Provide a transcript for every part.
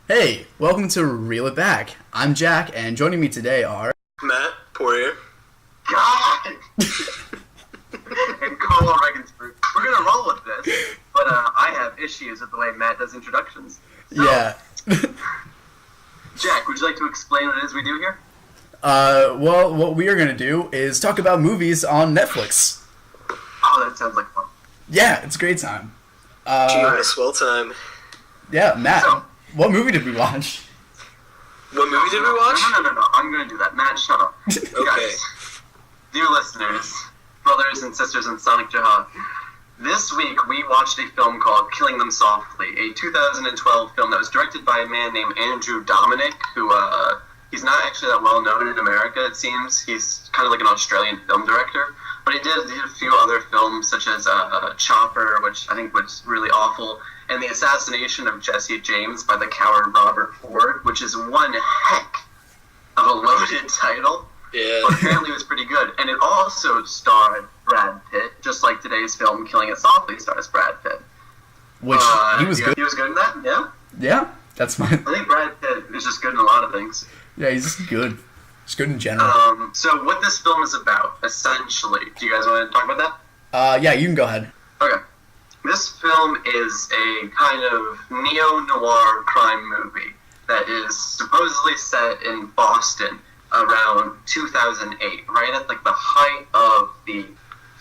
Hey, welcome to Reel It Back. I'm Jack, and joining me today are... Matt Poirier. God! And Karl Regensburg. We're gonna roll with this, but I have issues with the way Matt does introductions. So, Yeah. Jack, would you like to explain what it is we do here? Well, what we are going to do is talk about movies on Netflix. Oh, that sounds like fun. Yeah, it's a great time. Gee, what a swell time. Yeah, Matt, So- what movie did we watch? What movie did we watch? No. I'm gonna do that. Matt, shut up. Okay. Guys, dear listeners, brothers and sisters in Sonic Jihad, this week we watched a film called Killing Them Softly, a 2012 film that was directed by a man named Andrew Dominic, who, he's not actually that well known in America, it seems. He's kind of like an Australian film director. But he did a few other films, such as Chopper, which I think was really awful, and The Assassination of Jesse James by the coward Robert Ford, which is one heck of a loaded title. Yeah. But apparently it was pretty good. And it also starred Brad Pitt, just like today's film Killing It Softly stars Brad Pitt. Which, he was good. He was good in that, yeah? Yeah, that's my... I think Brad Pitt is just good in a lot of things. Yeah, he's just good. He's good in general. So what this film is about, essentially, do you guys want to talk about that? Yeah, you can go ahead. Okay. This film is a kind of neo-noir crime movie that is supposedly set in Boston around 2008, right at like the height of the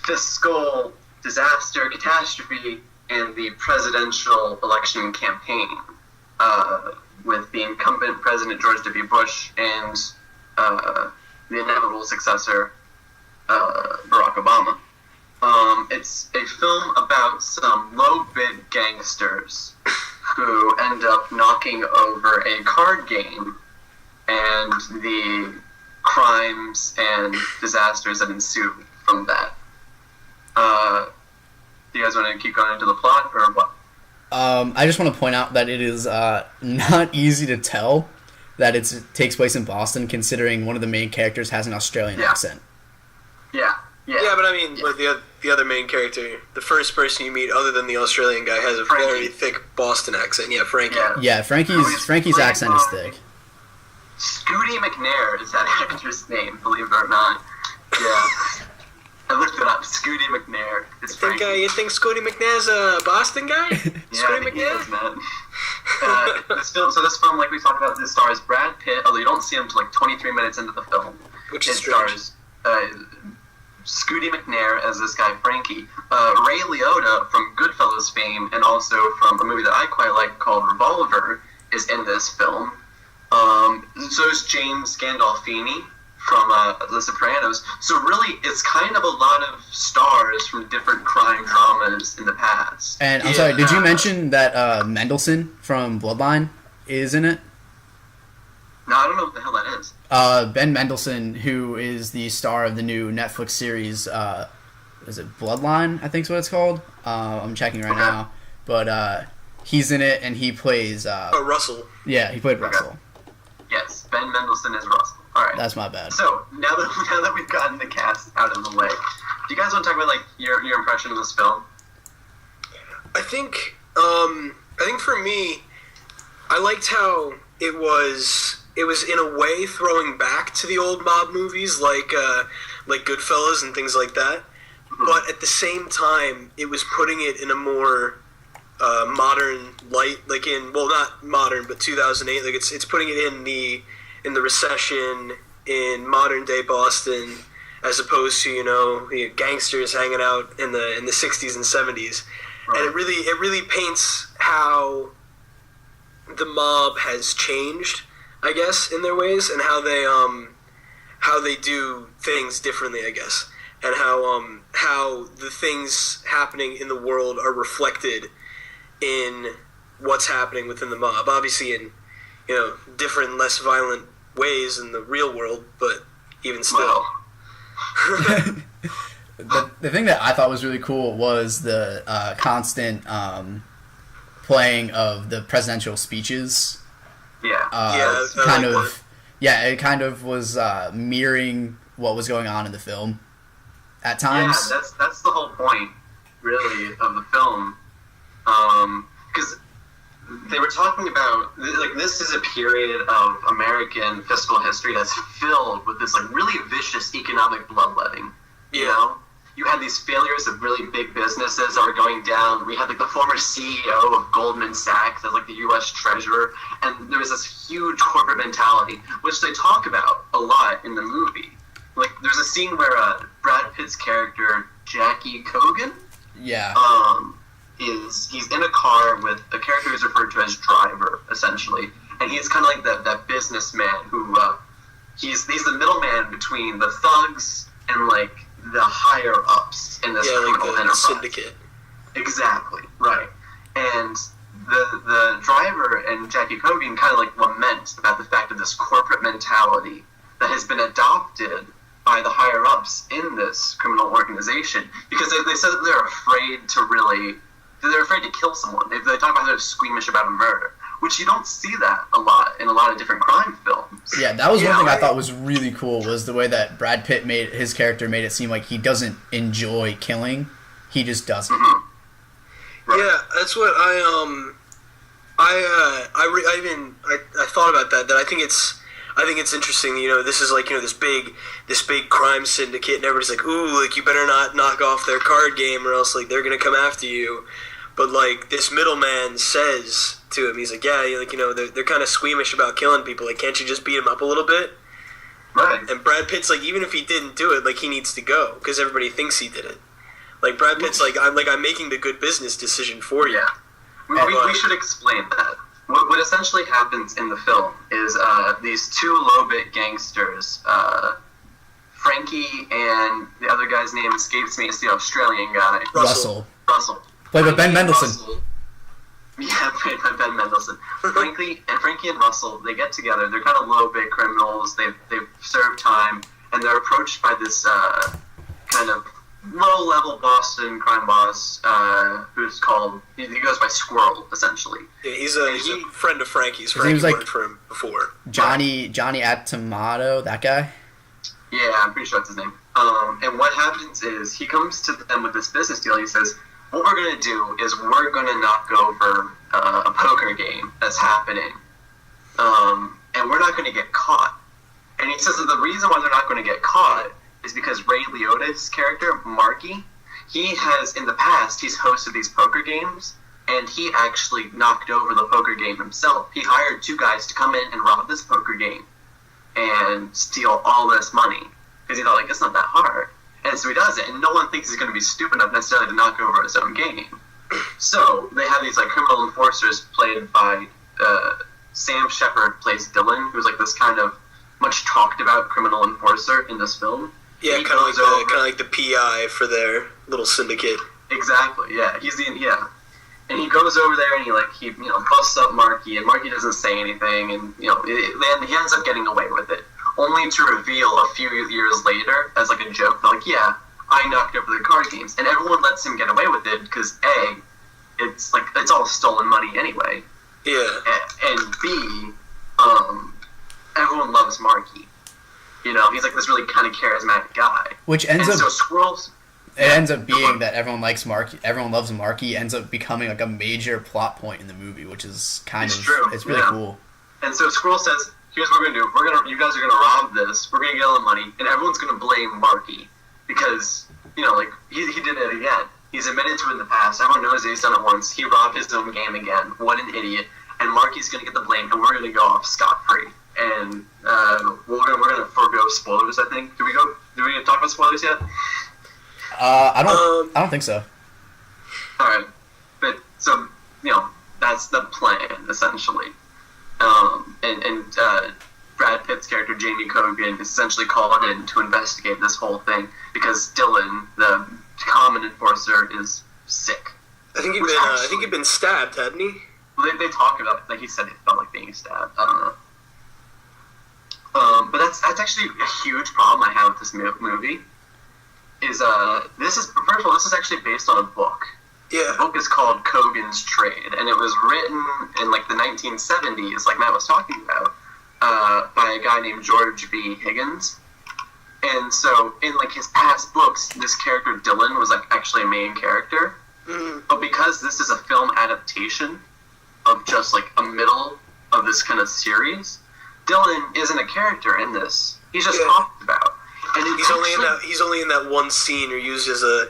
fiscal disaster, catastrophe, and the presidential election campaign, with the incumbent President George W. Bush and the inevitable successor, Barack Obama. It's a film about some low-bid gangsters who end up knocking over a card game and the crimes and disasters that ensue from that. Do you guys want to keep going into the plot, or what? I just want to point out that it is not easy to tell that it takes place in Boston, considering one of the main characters has an Australian accent. Yeah. Yeah, but I mean, like the other main character, the first person you meet other than the Australian guy, has a Frankie. very thick Boston accent. Yeah, Frankie. Yeah, Frankie's accent is thick. Scooty McNair is that actor's name, believe it or not. Yeah. I looked it up. Scooty McNair is Frankie. You think Scotty McNair's a Boston guy? Yeah, Scotty I think he McNair? is, man. This film, like we talked about, this stars Brad Pitt, although you don't see him until like 23 minutes into the film. Which is It strange. stars Scooty McNair as this guy Frankie, Ray Liotta from Goodfellas fame, and also from a movie that I quite like called Revolver, is in this film. So is James Gandolfini from The Sopranos. So really, it's kind of a lot of stars from different crime dramas in the past. And I'm sorry, did you mention that Mendelsohn from Bloodline is in it? No, I don't know what the hell that is. Ben Mendelsohn, who is the star of the new Netflix series, is it Bloodline, I think is what it's called? I'm checking right now. But he's in it, and he plays... Russell. Yeah, he played Russell. Yes, Ben Mendelsohn is Russell. All right. That's my bad. So now that we've gotten the cast out of the way, do you guys want to talk about like your impression of this film? I think for me, I liked how it was in a way throwing back to the old mob movies like Goodfellas and things like that. Mm-hmm. But at the same time, it was putting it in a more modern light, like not modern, but 2008. Like it's putting it in the recession in modern day Boston, as opposed to the gangsters hanging out in the 60s and 70s. Right. And it really paints how the mob has changed, I guess, in their ways, and how they do things differently, I guess, and how the things happening in the world are reflected in what's happening within the mob. Obviously, in different, less violent ways in the real world, but even still. Well. The thing that I thought was really cool was the constant playing of the presidential speeches. Yeah. It kind of was mirroring what was going on in the film at times. Yeah, that's the whole point, really, of the film. Because they were talking about, like, this period of American fiscal history that's filled with this like really vicious economic bloodletting. You know, you had these failures of really big businesses that were going down. We had like the former CEO of Goldman Sachs as like the U.S. Treasurer, and there was this huge corporate mentality, which they talk about a lot in the movie. Like, there's a scene where Brad Pitt's character Jackie Cogan, he's in a car with a character who's referred to as Driver, essentially, and he's kind of like that businessman who he's the middleman between the thugs and like the higher ups in this criminal like the enterprise. syndicate. Exactly, right. And the Driver and Jackie Cogan kind of like lament about the fact of this corporate mentality that has been adopted by the higher ups in this criminal organization, because they said that they're afraid to kill someone. They talk about they're squeamish about a murder, which you don't see that a lot in a lot of different crime films. Yeah, that was one thing I thought was really cool, was the way that Brad Pitt his character made it seem like he doesn't enjoy killing. He just doesn't. Mm-hmm. Right. Yeah, that's what I thought about that I think it's interesting. You know, this is like, you know, this big crime syndicate, and everybody's like, ooh, like, you better not knock off their card game, or else like they're gonna come after you. But like, this middleman says to him, he's like, yeah, like, you know, they're kind of squeamish about killing people. Like, can't you just beat him up a little bit? Right. And Brad Pitt's like, even if he didn't do it, like, he needs to go because everybody thinks he did it. Like, Brad Pitt's like, I'm making the good business decision for you. Yeah. We should explain that. What essentially happens in the film is these two low-bit gangsters, Frankie and the other guy's name escapes me. It's the Australian guy. Russell. Played by Frankie Ben Mendelsohn. Played by Ben Mendelsohn. Frankie and Russell, they get together. They're kind of low-bit criminals. They've served time, and they're approached by this kind of low-level Boston crime boss who's called, he goes by Squirrel, essentially. Yeah, he's a friend of Frankie's. Frankie worked for him before. Johnny Atamato, that guy? Yeah, I'm pretty sure that's his name. And what happens is he comes to them with this business deal. He says, what we're going to do is we're going to knock over a poker game that's happening. And we're not going to get caught. And he says that the reason why they're not going to get caught is because Ray Liotta's character, Marky, he has, in the past, he's hosted these poker games, and he actually knocked over the poker game himself. He hired two guys to come in and rob this poker game and steal all this money, because he thought, like, it's not that hard. And so he does it, and no one thinks he's going to be stupid enough necessarily to knock over his own game. So they have these, like, criminal enforcers played by Sam Shepard plays Dylan, who's, like, this kind of much talked about criminal enforcer in this film. Yeah, kind of like the PI for their little syndicate. Exactly. Yeah, and he goes over there and he busts up Marky, and Marky doesn't say anything, and he ends up getting away with it, only to reveal a few years later as like a joke, like, yeah, I knocked over the card games, and everyone lets him get away with it because A, it's all stolen money anyway. Yeah. And B, everyone loves Marky. You know, he's like this really kind of charismatic guy. Which ends up... So Squirrels... It ends up being that everyone loves Marky, ends up becoming like a major plot point in the movie, which is true. It's really cool. And so Squirrel says, here's what we're going to do. You guys are going to rob this. We're going to get all the money. And everyone's going to blame Marky. Because, he did it again. He's admitted to it in the past. Everyone knows that he's done it once. He robbed his own game again. What an idiot. And Marky's going to get the blame, and we're going to go off scot-free. And we're gonna forego spoilers, I think. Do we talk about spoilers yet? I don't think so. All right, but so that's the plan essentially. And Brad Pitt's character Jamie Cogan is essentially called in to investigate this whole thing because Dylan, the common enforcer, is sick. I think he'd been stabbed, hadn't he? They talk about it, like he said, it felt like being stabbed. I don't know. But that's actually a huge problem I have with this movie. This is actually based on a book. Yeah. The book is called Cogan's Trade, and it was written in like the 1970s, like Matt was talking about, by a guy named George B. Higgins. And so in like his past books, this character Dylan was like actually a main character. Mm-hmm. But because this is a film adaptation of just like a middle of this kind of series, Dylan isn't a character in this. He's just talked about. And he's only in that one scene or used as a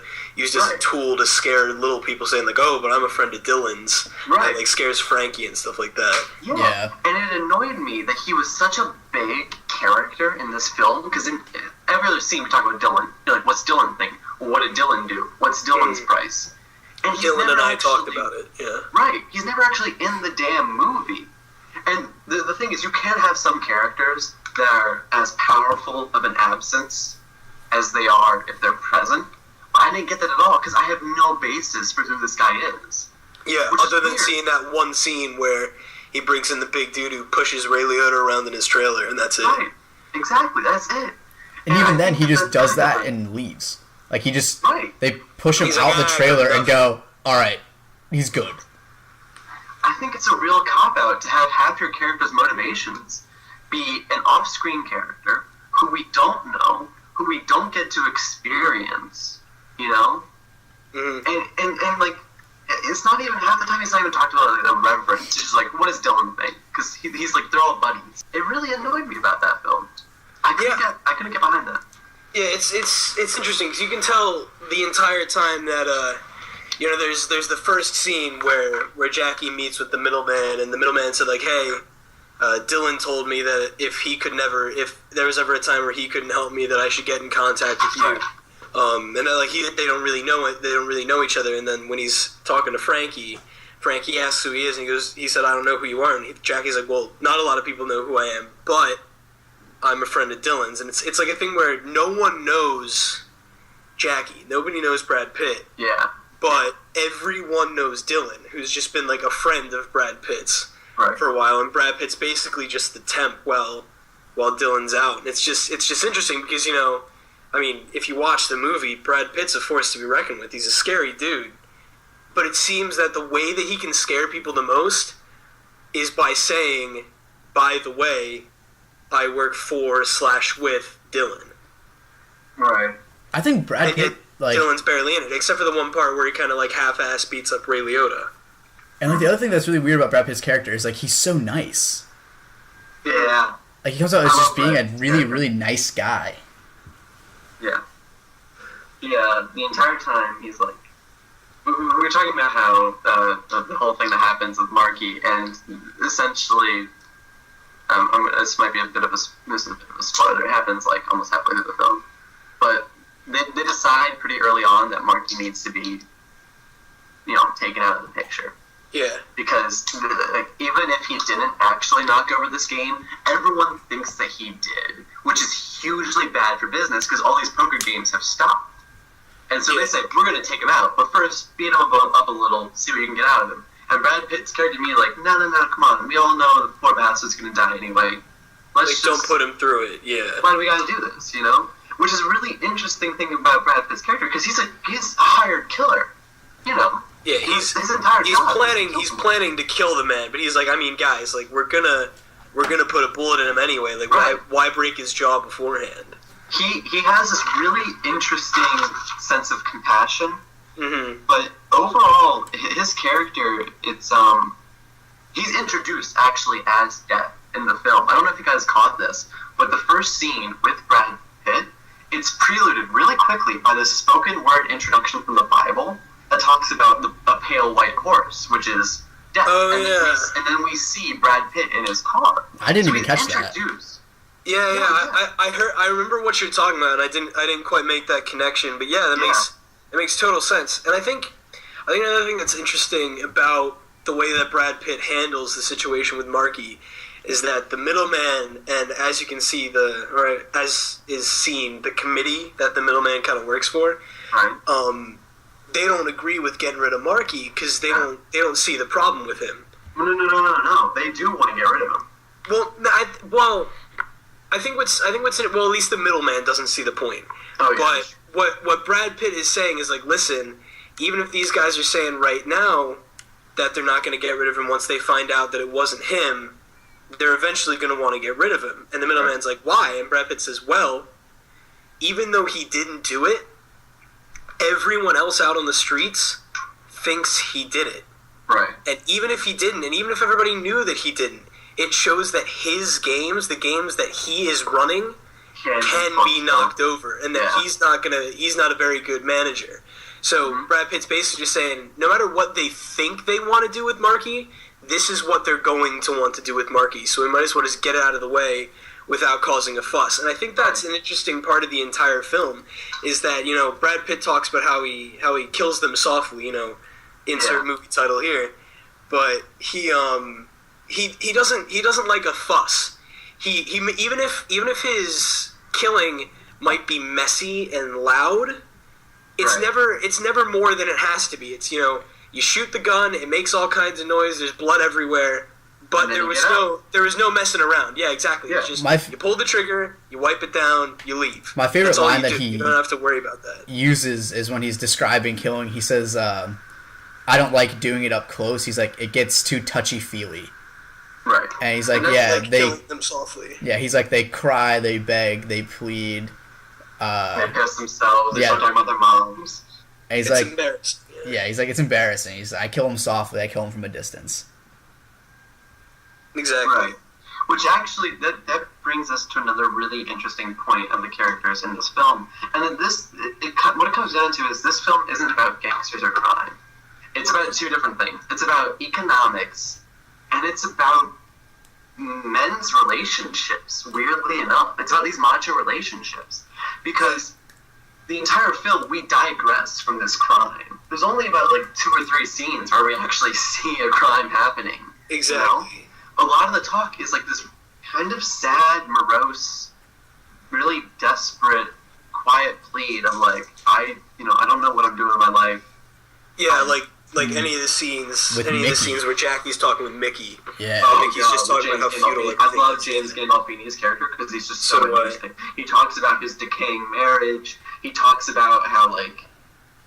tool to scare little people, saying like, "Oh, but I'm a friend of Dylan's." Right. And, like, scares Frankie and stuff like that. Yeah. And it annoyed me that he was such a big character in this film, because in every other scene we talk about Dylan. You're like, what's Dylan think? What did Dylan do? What's Dylan's price? And Dylan and I talked about it. Yeah. Right. He's never actually in the damn movie. And the thing is, you can have some characters that are as powerful of an absence as they are if they're present. But I didn't get that at all, because I have no basis for who this guy is. Yeah, other than seeing that one scene where he brings in the big dude who pushes Ray Liotta around in his trailer, and that's it. Right. Exactly, that's it. And even then, he just does that and leaves. Like, he just... Right. They push him out the trailer and go, alright, he's good. I think it's a real cop-out to have half your character's motivations be an off-screen character who we don't know, who we don't get to experience, you know? Mm-hmm. And like, it's not even, half the time he's not even talking about like, a reverence. It's just like, what does Dylan think? Because he's like, they're all buddies. It really annoyed me about that film. I couldn't get behind that. Yeah, it's interesting, because you can tell the entire time that, you know, there's the first scene where Jackie meets with the middleman, and the middleman said, like, hey, Dylan told me that if there was ever a time where he couldn't help me, that I should get in contact with you. And they don't really know each other. And then when he's talking to Frankie asks who he is, and he said, I don't know who you are. And Jackie's like, well, not a lot of people know who I am, but I'm a friend of Dylan's. And it's like a thing where no one knows Jackie. Nobody knows Brad Pitt. Yeah. But everyone knows Dylan, who's just been like a friend of Brad Pitt's. Right. For a while, and Brad Pitt's basically just the temp while Dylan's out. And it's just interesting because, you know, I mean, if you watch the movie, Brad Pitt's a force to be reckoned with. He's a scary dude. But it seems that the way that he can scare people the most is by saying, by the way, I work for/with Dylan. Right. I think Brad Pitt, like, Dylan's barely in it, except for the one part where he kind of like half-ass beats up Ray Liotta. And like the other thing that's really weird about Brad Pitt's character is like he's so nice. Yeah. Like he comes out as just being a really, really nice guy. Yeah. Yeah, the entire time he's like... We were talking about how the whole thing that happens with Marky, and essentially... this might be a bit of a spoiler. It happens like almost halfway through the film. But they decide pretty early on that Marky needs to be, you know, taken out of the picture. Yeah. Because like, even if he didn't actually knock over this game, everyone thinks that he did, which is hugely bad for business because all these poker games have stopped. And so they say, we're going to take him out, but first beat him up a little, see what you can get out of him. And Brad Pitt's character to me like, no, come on. We all know the poor bastard's going to die anyway. Don't put him through it, yeah. Why do we got to do this, you know? Which is a really interesting thing about Brad Pitt's character, because he's a hired killer, you know? Yeah, he's planning to kill the man, but he's like, I mean, guys, like we're gonna put a bullet in him anyway. Like, why break his jaw beforehand? He has this really interesting sense of compassion, mm-hmm. but overall, his character, it's he's introduced actually as death in the film. I don't know if you guys caught this, but the first scene with Brad Pitt, it's preluded really quickly by this spoken word introduction from the Bible that talks about a pale white horse, which is death. Oh, and then we see Brad Pitt in his car. I didn't even catch that. Yeah. I remember what you're talking about, and I didn't quite make that connection, but yeah, that makes total sense. And I think another thing that's interesting about the way that Brad Pitt handles the situation with Marky is that the middleman, and as you can see, as is seen, the committee that the middleman kind of works for, right. They don't agree with getting rid of Marky because they don't see the problem with him. No. They do want to get rid of him. I think what's in it. Well, at least the middleman doesn't see the point. Oh, yeah. But what Brad Pitt is saying is like, listen, even if these guys are saying right now that they're not going to get rid of him once they find out that it wasn't him, they're eventually going to want to get rid of him. And the middleman's like, why? And Brad Pitt says, well, even though he didn't do it, everyone else out on the streets thinks he did it. Right. And even if he didn't, and even if everybody knew that he didn't, it shows that his games, the games that he is running, can be knocked over, and that he's not a very good manager. So Brad Pitt's basically just saying, no matter what they think they want to do with Marky, this is what they're going to want to do with Marky. So we might as well just get it out of the way without causing a fuss. And I think that's an interesting part of the entire film, is that, you know, Brad Pitt talks about how he kills them softly, you know, insert movie title here, but he doesn't like a fuss. He even if his killing might be messy and loud, it's never more than it has to be. It's, you know, you shoot the gun, it makes all kinds of noise, there's blood everywhere, but there was no messing around. Yeah, exactly. Yeah. It's just you pull the trigger, you wipe it down, you leave. My favorite line that you don't have to worry about that. Uses is when he's describing killing. He says, "I don't like doing it up close." He's like, "It gets too touchy feely." Right. And he's like, they killing them softly. Yeah, he's like, they cry, they beg, they plead. They piss themselves. They start talking about their moms. And he's it's like, embarrassing. Yeah, he's like, it's embarrassing. I kill him softly. I kill him from a distance. Exactly. Right. Which actually, that brings us to another really interesting point of the characters in this film. And then what it comes down to is this film isn't about gangsters or crime. It's about two different things. It's about economics, and it's about men's relationships, weirdly enough. It's about these macho relationships. Because the entire film, we digress from this crime. There's only about, 2 or 3 scenes where we actually see a crime happening. Exactly. You know? A lot of the talk is this kind of sad, morose, really desperate, quiet plead of I don't know what I'm doing in my life. Yeah, any of the scenes, the scenes where Jackie's talking with Mickey. Yeah. Mickey's just talking about how futile. I love James Gandolfini's character because he's just so interesting. He talks about his decaying marriage. He talks about how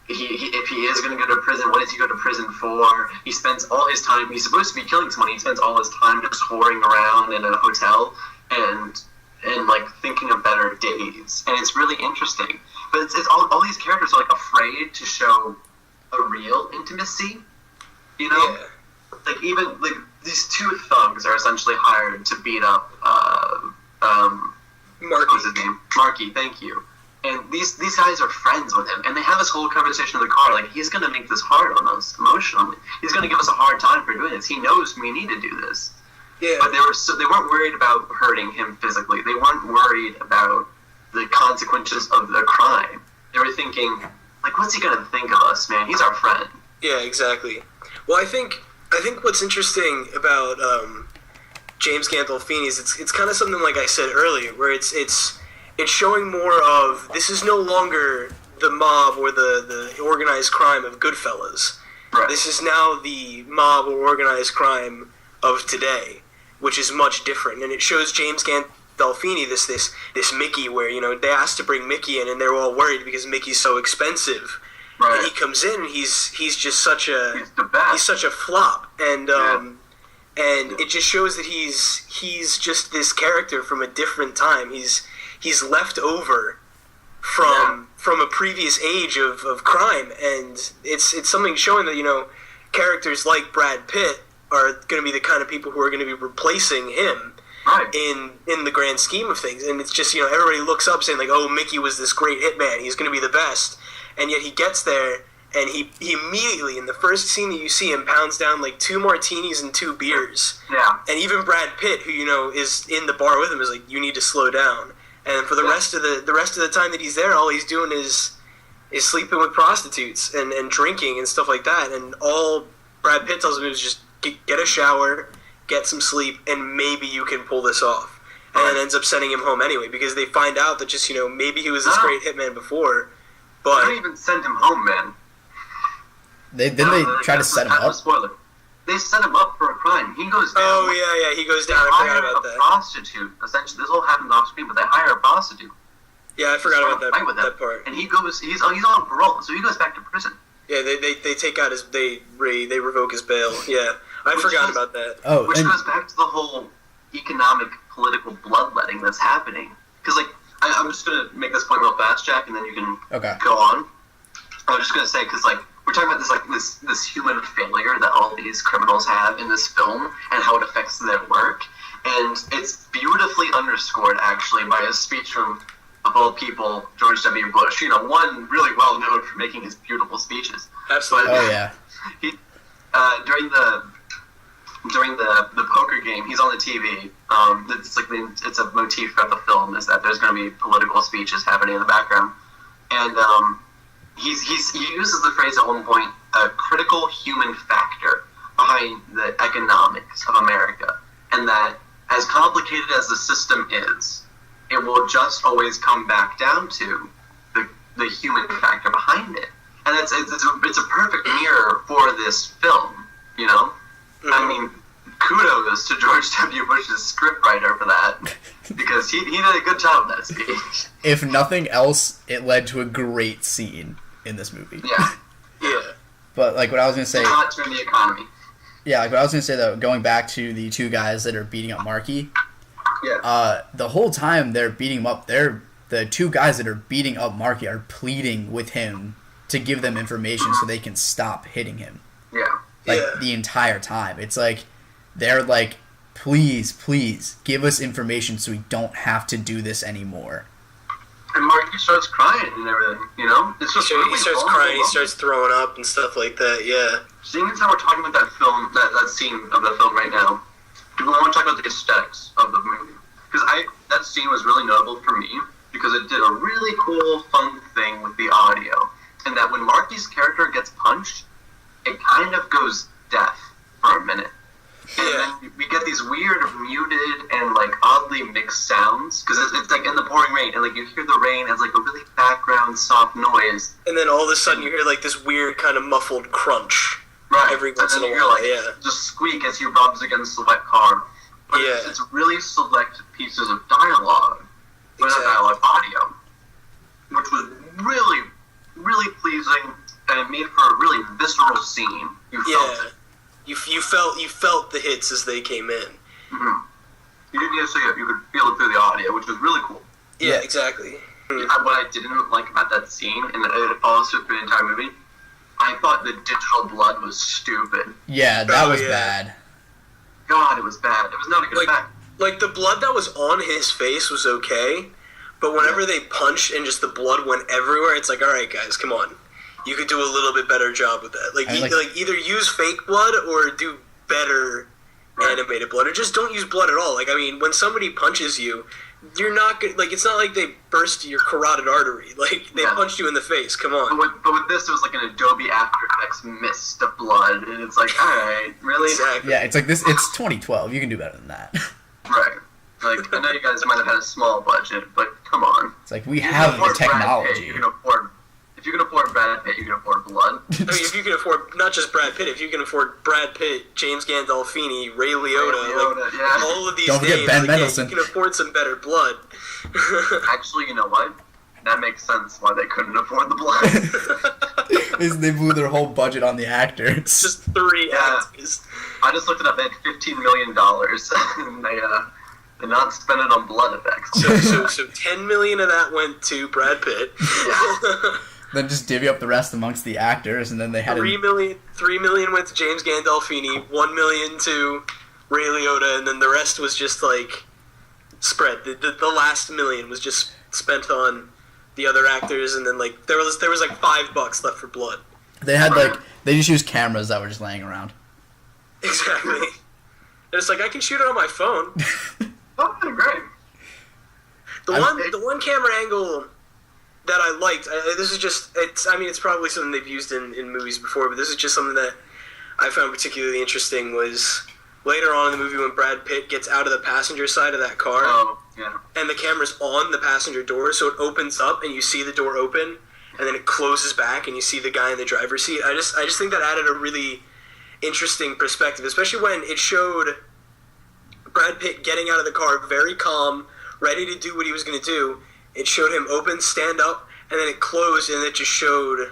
if he is going to go to prison, what does he go to prison for? He spends all his time. He's supposed to be killing someone. He spends all his time just whoring around in a hotel and thinking of better days. And it's really interesting. But it's all these characters are afraid to show a real intimacy, you know? Yeah. Even these 2 thugs are essentially hired to beat up Marky. What's his name? Marky, thank you. And these guys are friends with him, and they have this whole conversation in the car, he's gonna make this hard on us emotionally. He's gonna give us a hard time for doing this. He knows we need to do this. Yeah. But they weren't worried about hurting him physically. They weren't worried about the consequences of the crime. They were thinking, what's he gonna think of us, man? He's our friend. Yeah, exactly. Well, I think what's interesting about James Gandolfini is it's kind of something like I said earlier, where it's showing more of, this is no longer the mob or the organized crime of Goodfellas. Right. This is now the mob or organized crime of today, which is much different. And it shows James Gandolfini this Mickey, where, they asked to bring Mickey in, and they're all worried because Mickey's so expensive. Right. And he comes in, and he's just such a flop, and it just shows that he's just this character from a different time. He's left over from a previous age of crime, and it's something showing that characters like Brad Pitt are going to be the kind of people who are going to be replacing him. Right. In the grand scheme of things. And it's just, everybody looks up saying, oh, Mickey was this great hitman, he's going to be the best. And yet he gets there, and he immediately, in the first scene that you see him, pounds down 2 martinis and 2 beers. Yeah. And even Brad Pitt, who, is in the bar with him, is you need to slow down. And for the rest of the time that he's there, all he's doing is sleeping with prostitutes and drinking and stuff like that. And all Brad Pitt tells him is just get a shower, get some sleep, and maybe you can pull this off. And then ends up sending him home anyway, because they find out that just, maybe he was this great hitman before, but... They don't even send him home, man. They try to set him up? Spoiler. They set him up for a crime. He goes down. Oh, yeah, he goes down. I forgot about that. They hire a prostitute. Essentially, this all happens off screen, but they hire a prostitute. Yeah, I forgot about that part. And he's on parole, so he goes back to prison. Yeah, they take out they revoke his bail. Yeah, I forgot about that. Oh, which goes back to the whole economic, political bloodletting that's happening. Because I'm just gonna make this point real fast, Jack, and then you can go on. I was just gonna say because we're talking about this human failure that all these criminals have in this film and how it affects their work. And it's beautifully underscored, actually, by a speech from, of all people, George W. Bush. You know, one really well known for making his beautiful speeches. Absolutely. But, Oh yeah. He, during the poker game, he's on the TV. It's a motif of the film is that there's going to be political speeches happening in the background, and he uses the phrase at one point, a critical human factor behind the economics of America, and that as complicated as the system is, it will just always come back down to the human factor behind it, and it's a perfect mirror for this film, you know. Mm-hmm. I mean, kudos to George W. Bush's scriptwriter for that, because he did a good job of that speech. If nothing else, it led to a great scene in this movie. Yeah. Yeah. But like what I was gonna say, not turn the economy. Yeah, like what I was gonna say though, going back to the two guys that are beating up Marky. Yeah. The whole time they're beating him up, the two guys that are beating up Marky are pleading with him to give them information so they can stop hitting him. Yeah. Like the entire time. It's like they're like, please give us information so we don't have to do this anymore. And Marky starts crying and everything, you know? He starts crying, he starts throwing up and stuff like that, yeah. Seeing as how we're talking about that film, that scene of the film right now, do we want to talk about the aesthetics of the movie? Because that scene was really notable for me, because it did a really cool, fun thing with the audio. And that when Marky's character gets punched, it kind of goes deaf for a minute. And then we get these weird, muted, and like oddly mixed sounds, because it's like in the pouring rain, and like you hear the rain as like a really background soft noise. And then all of a sudden you hear like this weird kind of muffled crunch. Right. Every once in a hear, while, like, just squeak as he rubs against the wet car. But it's really select pieces of dialogue, but not dialogue, audio, which was really, really pleasing, and it made for a really visceral scene. You felt it. You felt the hits as they came in. Mm-hmm. You didn't need to see it; you could feel it through the audio, which was really cool. Yeah, exactly. What I didn't like about that scene, and it follows through the entire movie, I thought the digital blood was stupid. Yeah, that was bad. God, it was bad. It was not a good effect. Like, the blood that was on his face was okay, but whenever they punched and just the blood went everywhere, it's like, alright guys, come on. You could do a little bit better job with that. Like, either use fake blood or do better animated blood, or just don't use blood at all. Like, I mean, when somebody punches you, you're not good. Like, it's not like they burst your carotid artery. Like, they punched you in the face. Come on. But with this, it was like an Adobe After Effects mist of blood, and it's like, alright, really? Exactly. Yeah, it's like this. It's 2012. You can do better than that. Right. Like, I know you guys might have had a small budget, but come on. It's like we have the technology. If you can afford Brad Pitt, you can afford blood. I mean, if you can afford not just Brad Pitt, if you can afford Brad Pitt, James Gandolfini, Ray Liotta, all of these Don't forget names, Ben Mendelsohn. you can afford some better blood. Actually, you know what? That makes sense why they couldn't afford the blood. They blew their whole budget on the actors. Just 3 actors. I just looked it up. They had $15 million, and they did not spend it on blood effects. So $10 million of that went to Brad Pitt. Yeah. Then just divvy up the rest amongst the actors, and then they had $3 million went to James Gandolfini, $1 million to Ray Liotta, and then the rest was just like spread. The last $1 million was just spent on the other actors, and then like there was like $5 left for blood. They just used cameras that were just laying around. Exactly. And it's like I can shoot it on my phone. Oh, great. The one camera angle that I liked, it's probably something they've used in movies before, but this is just something that I found particularly interesting, was later on in the movie when Brad Pitt gets out of the passenger side of that car, and the camera's on the passenger door, so it opens up and you see the door open, and then it closes back and you see the guy in the driver's seat. I just think that added a really interesting perspective, especially when it showed Brad Pitt getting out of the car very calm, ready to do what he was going to do. It showed him open, stand up, and then it closed, and it just showed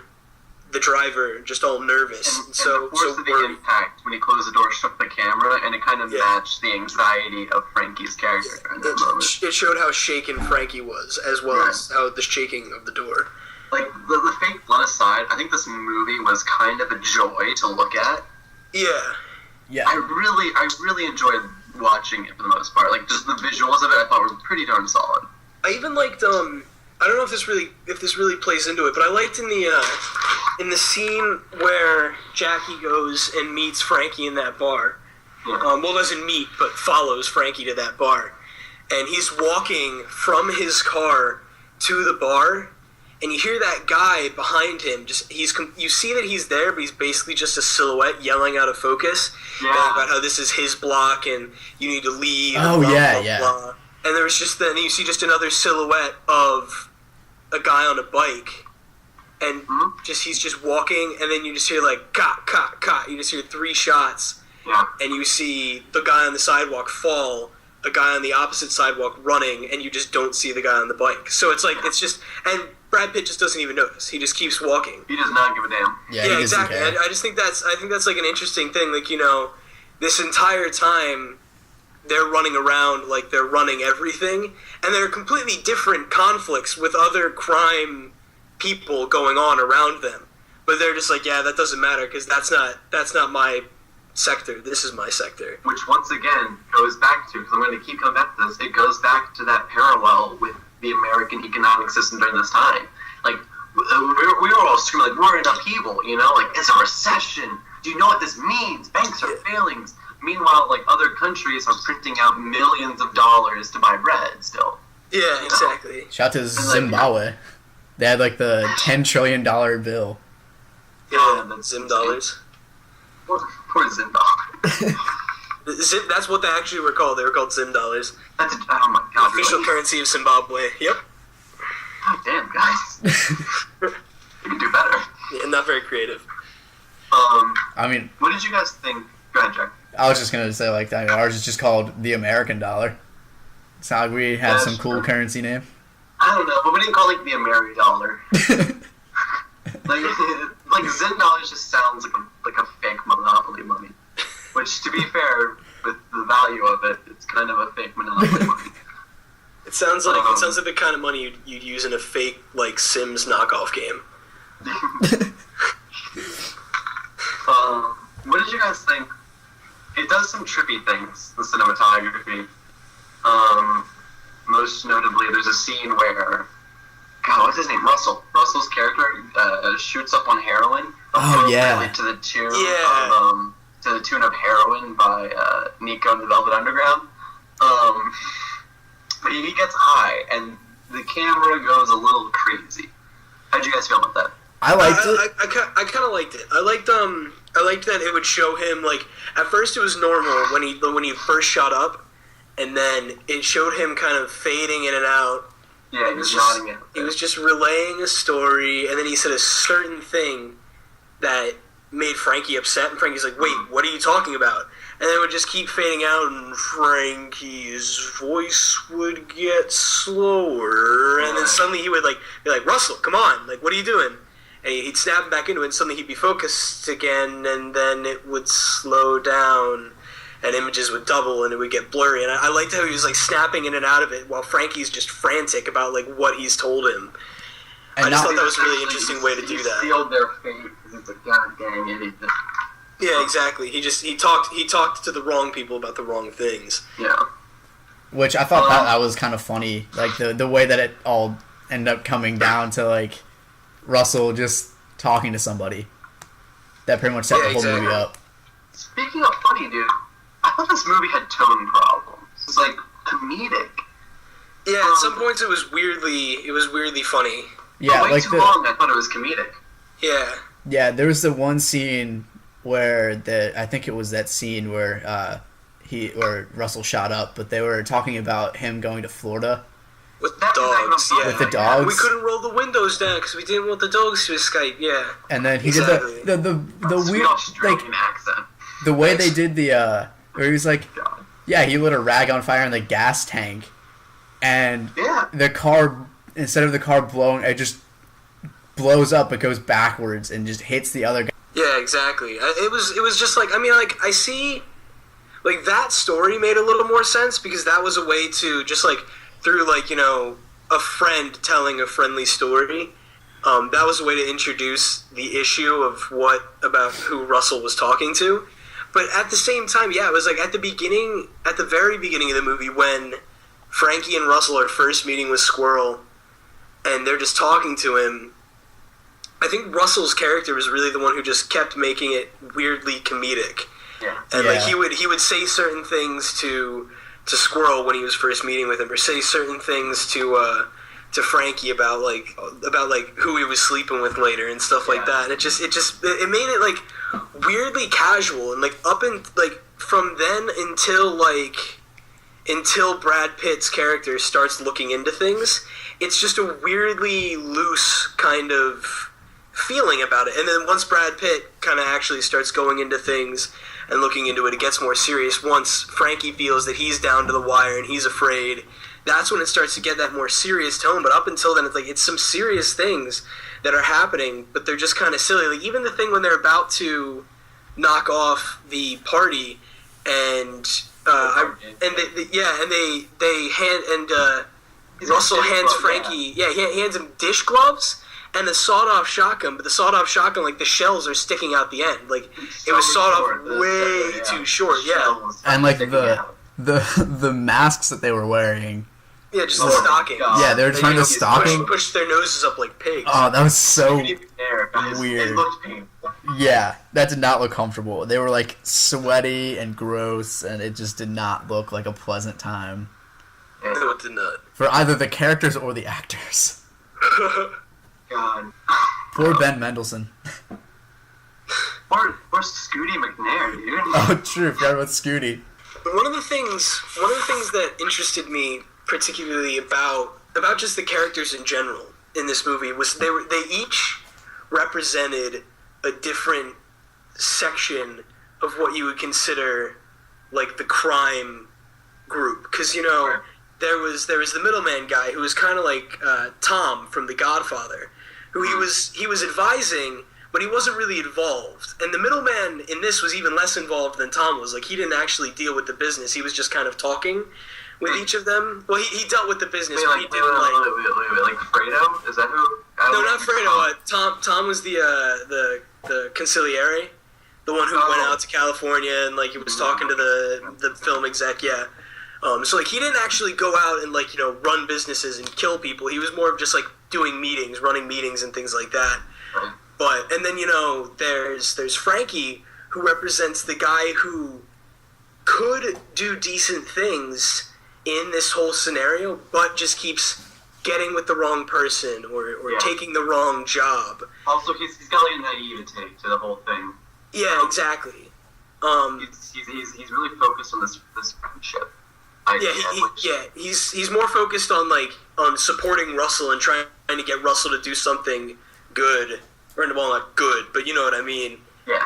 the driver just all nervous. And the force of the impact when he closed the door shook the camera, and it kind of matched the anxiety of Frankie's character in that moment. It showed how shaken Frankie was, as well as how the shaking of the door. Like, the fake blood aside, I think this movie was kind of a joy to look at. Yeah. Yeah. I really enjoyed watching it for the most part. Like, just the visuals of it, I thought were pretty darn solid. I even liked I don't know if this really plays into it, but I liked in the scene where Jackie goes and meets Frankie in that bar. Yeah. Well, doesn't meet, but follows Frankie to that bar, and he's walking from his car to the bar, and you hear that guy behind him. You see that he's there, but he's basically just a silhouette yelling out of focus about how this is his block and you need to leave. Oh, blah, yeah, blah, yeah. blah. And there's then you see just another silhouette of a guy on a bike, and he's just walking, and then you just hear like ka ka ka. You just hear 3 shots, and you see the guy on the sidewalk fall, a guy on the opposite sidewalk running, and you just don't see the guy on the bike. So it's like and Brad Pitt just doesn't even notice. He just keeps walking. He does not give a damn. Yeah, exactly. I just think that's like an interesting thing. Like, this entire time they're running around like they're running everything, and there are completely different conflicts with other crime people going on around them. But they're just like, yeah, that doesn't matter because that's not my sector. This is my sector. Which once again goes back to, because I'm going to keep coming back to this, it goes back to that parallel with the American economic system during this time. Like, we were all screaming, like, we're in upheaval, like, it's a recession. Do you know what this means? Banks are failing. Meanwhile, like, other countries are printing out millions of dollars to buy bread still. Yeah, exactly. Shout out to Zimbabwe. They had, like, the $10 trillion bill. Yeah, that's Zim dollars. Poor Zimbabwe. That's what they actually were called. They were called Zim dollars. Oh my god. The official currency of Zimbabwe. Yep. God damn, guys. You can do better. Yeah, not very creative. I mean, what did you guys think? Go ahead, Jack. I was just going to say, like, ours is just called the American dollar. It's not like we had some cool currency name. I don't know, but we didn't call it the American dollar. like Zim dollars just sounds like a fake monopoly money. Which, to be fair, with the value of it, it's kind of a fake monopoly money. It sounds like the kind of money you'd use in a fake like Sims knockoff game. What did you guys think? It does some trippy things, the cinematography. Most notably, there's a scene where, God, what's his name? Russell. Russell's character shoots up on heroin. Oh yeah. To the tune of Heroin by Nico and the Velvet Underground. But he gets high, and the camera goes a little crazy. How'd you guys feel about that? I liked it. I kind of liked it. I liked that it would show him, like, at first it was normal when he first shot up, and then it showed him kind of fading in and out. Yeah, he was nodding it. He was just relaying a story, and then he said a certain thing that made Frankie upset, and Frankie's like, wait, what are you talking about? And then it would just keep fading out, and Frankie's voice would get slower, and then suddenly he would be like, Russell, come on, like, what are you doing? And he'd snap back into it, and suddenly he'd be focused again, and then it would slow down, and images would double, and it would get blurry. And I liked how he was like snapping in and out of it, while Frankie's just frantic about like what he's told him. And I just thought that was a really interesting way to do that. He sealed their fate because it's a goddamn idiot. Yeah, exactly. He talked to the wrong people about the wrong things. Yeah. Which I thought that was kind of funny, like the way that it all ended up coming down to like Russell just talking to somebody. That pretty much set the whole movie up. Speaking of funny, dude, I thought this movie had tone problems. It's like comedic. Yeah, at some points it was weirdly funny. Yeah, way like too long. I thought it was comedic. Yeah. Yeah, there was the one scene where I think it was that scene where Russell shot up, but they were talking about him going to Florida. With the dogs, yeah. With the dogs. We couldn't roll the windows down because we didn't want the dogs to escape, yeah. And then he did the weird, like, accent. The way they did where he was like, yeah, he lit a rag on fire in the gas tank, and the car, instead of the car blowing, it just blows up, it goes backwards and just hits the other guy. Yeah, exactly. It was just like, I mean, like, I see, like, that story made a little more sense because that was a way to just, like, through, like, you know, a friend telling a friendly story, that was a way to introduce the issue of about who Russell was talking to. But at the same time, yeah, it was like at the very beginning of the movie when Frankie and Russell are first meeting with Squirrel, and they're just talking to him. I think Russell's character was really the one who just kept making it weirdly comedic. Yeah. And like he would say certain things to Squirrel when he was first meeting with him, or say certain things to Frankie about like who he was sleeping with later and stuff like that. And it made it like weirdly casual, and like from then until Brad Pitt's character starts looking into things, it's just a weirdly loose kind of feeling about it. And then once Brad Pitt kind of actually starts going into things and looking into it, it gets more serious. Once Frankie feels that he's down to the wire and he's afraid, that's when it starts to get that more serious tone. But up until then, it's some serious things that are happening, but they're just kind of silly. Like even the thing when they're about to knock off the party, and Russell hands Frankie, he hands him dish gloves and a sawed-off shotgun, but the sawed-off shotgun, like, the shells are sticking out the end. Like, it was sawed off way too short, And, like, the masks that they were wearing. Yeah, just the stocking. God. Yeah, they were trying to stocking. Push their noses up like pigs. Oh, that was so weird. It looked painful. Yeah, that did not look comfortable. They were, like, sweaty and gross, and it just did not look like a pleasant time. No, it did not. For either the characters or the actors. God. Poor Ben Mendelsohn. Or Scooty McNair, dude. Oh, true. Forgot about Scooty. But one of the things that interested me particularly about just the characters in general in this movie was they each represented a different section of what you would consider like the crime group. Because there was the middleman guy who was kind of like Tom from The Godfather, who he was advising, but he wasn't really involved. And the middleman in this was even less involved than Tom was. Like, he didn't actually deal with the business. He was just kind of talking with each of them. Well, he dealt with the business, but he didn't like Fredo? Is that who? No, not Fredo. Tom was the consigliere, the one who went out to California and like he was talking to the film exec. Yeah. So like he didn't actually go out and like run businesses and kill people. He was more of just like doing meetings, running meetings and things like that. Right. But and then there's Frankie, who represents the guy who could do decent things in this whole scenario, but just keeps getting with the wrong person or taking the wrong job. Also, he's got like a naivete to the whole thing. Yeah, exactly. He's really focused on this friendship. He's more focused on supporting Russell and trying to get Russell to do something good, or well, not good, but you know what I mean. Yeah.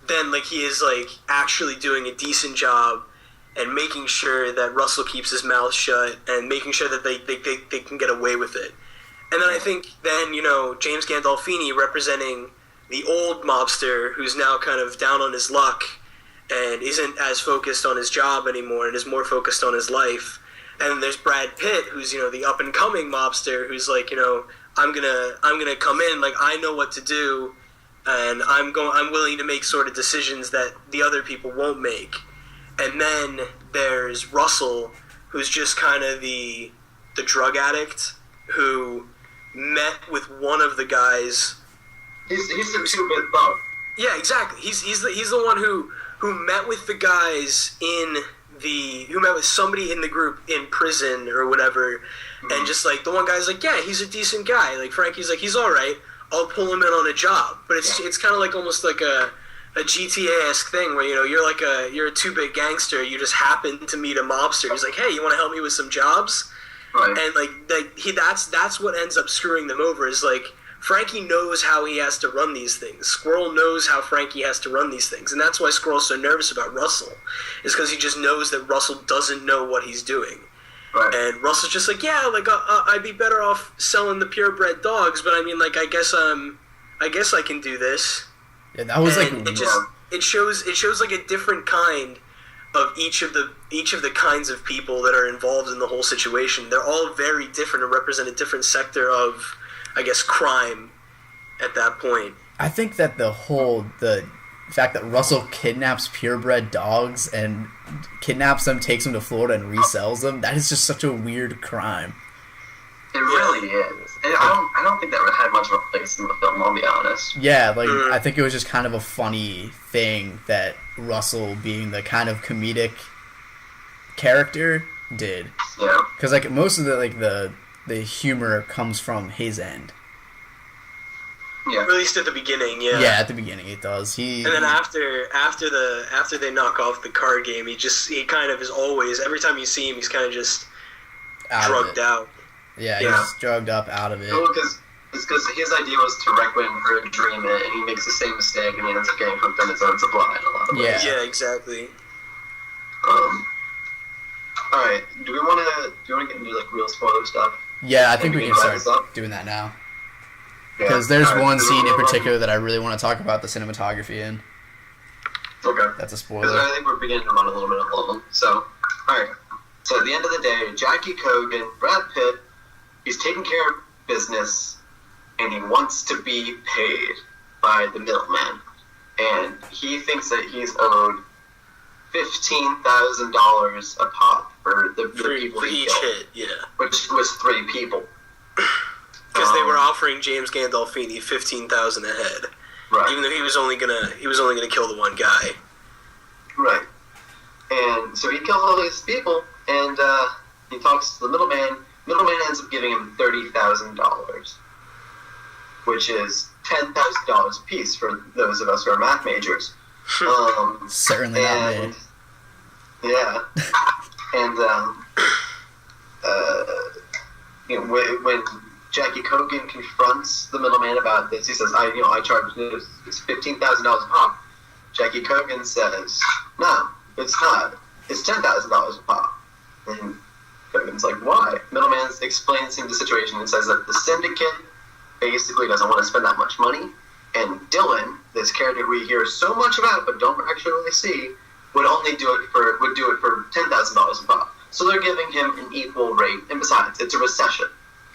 Then like he is like actually doing a decent job and making sure that Russell keeps his mouth shut and making sure that they can get away with it. And then I think then James Gandolfini representing the old mobster who's now kind of down on his luck and isn't as focused on his job anymore and is more focused on his life. And then there's Brad Pitt, who's the up and coming mobster, who's like I'm gonna come in, like I know what to do, and I'm willing to make sort of decisions that the other people won't make. And then there's Russell, who's just kind of the drug addict who met with one of the guys. He's the two-bit bug. Yeah, exactly. He's the one who met with the guys who met with somebody in the group in prison or whatever, and just like the one guy's like, yeah, he's a decent guy. Like Frankie's like, he's all right. I'll pull him in on a job. But it's kind of like almost like a GTA-esque thing where you're a two-bit gangster. You just happen to meet a mobster. He's like, hey, you want to help me with some jobs? Right. And that's what ends up screwing them over. Is like Frankie knows how he has to run these things. Squirrel knows how Frankie has to run these things, and that's why Squirrel's so nervous about Russell. Is because he just knows that Russell doesn't know what he's doing. Right. And Russell's just like, yeah, like I'd be better off selling the purebred dogs, but I mean, like I guess I can do this. Yeah, that was and it shows like a different kind of each of the kinds of people that are involved in the whole situation. They're all very different and represent a different sector of, I guess, crime at that point. I think that the fact that Russell kidnaps purebred dogs and kidnaps them, takes them to Florida, and resells them. That is just such a weird crime. It really is. And I don't think that had much of a place in the film, I'll be honest. Yeah, like, I think it was just kind of a funny thing that Russell, being the kind of comedic character, did. Yeah. Because, like, most of the humor comes from his end. Yeah. At least at the beginning, yeah. Yeah, at the beginning it does. And then after they knock off the card game, he kind of is always, every time you see him, he's kind of just drugged out. Yeah, Yeah. he's drugged up out of it. Well, because his idea was to requiem for a dream, and he makes the same mistake, and he ends up getting hooked on his own supply in a lot of ways. Yeah. Yeah, exactly. All right. Do we want to get into like real spoiler stuff? Yeah, I think we Maybe can wrap this start up? doing that now. Yeah. Because there's All right, one so scene in we'll- particular that I really want to talk about the cinematography in. Okay. That's a Because spoiler. I think we're beginning to run a little bit long. So, all right. So at the end of the day, Jackie Cogan, Brad Pitt, he's taking care of business, and he wants to be paid by the middleman. And he thinks that he's owed $15,000 a pop for the people For he each killed, hit, yeah. which was 3 people. Because they were offering James Gandolfini $15,000 a head, Right. even though he was only gonna kill the one guy. Right. And so he kills all these people, and he talks to the middleman. Middleman ends up giving him $30,000, which is $10,000 a piece for those of us who are math majors. Certainly not me. Yeah. And when Jackie Cogan confronts the middleman about this, he says, I charge this, it's $15,000 a pop. Jackie Cogan says, no, it's not. It's $10,000 a pop. And Cogan's like, why? Middleman explains to him the situation and says that the syndicate basically doesn't want to spend that much money. And Dylan, this character we hear so much about but don't actually really see, would do it for $10,000 a pop. So they're giving him an equal rate. And besides, it's a recession.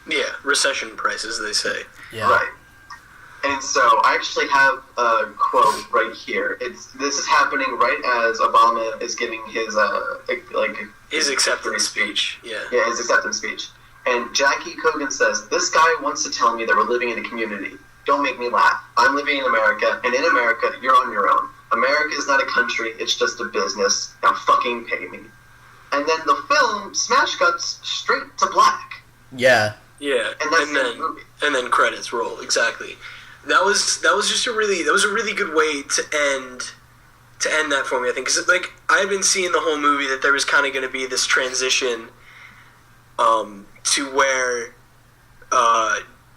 Yeah, recession prices, they say. Yeah. Right. And so I actually have a quote right here. This is happening right as Obama is giving his acceptance speech. Yeah. Yeah, his acceptance speech. And Jackie Cogan says, "This guy wants to tell me that we're living in a community. Don't make me laugh. I'm living in America, and in America, you're on your own. America is not a country, it's just a business. Now fucking pay me." And then the film smash cuts straight to black. Yeah. Yeah, And that's the movie. and then credits roll. Exactly. That was just a really good way to end that for me. I think because like I had been seeing the whole movie that there was kind of going to be this transition, to where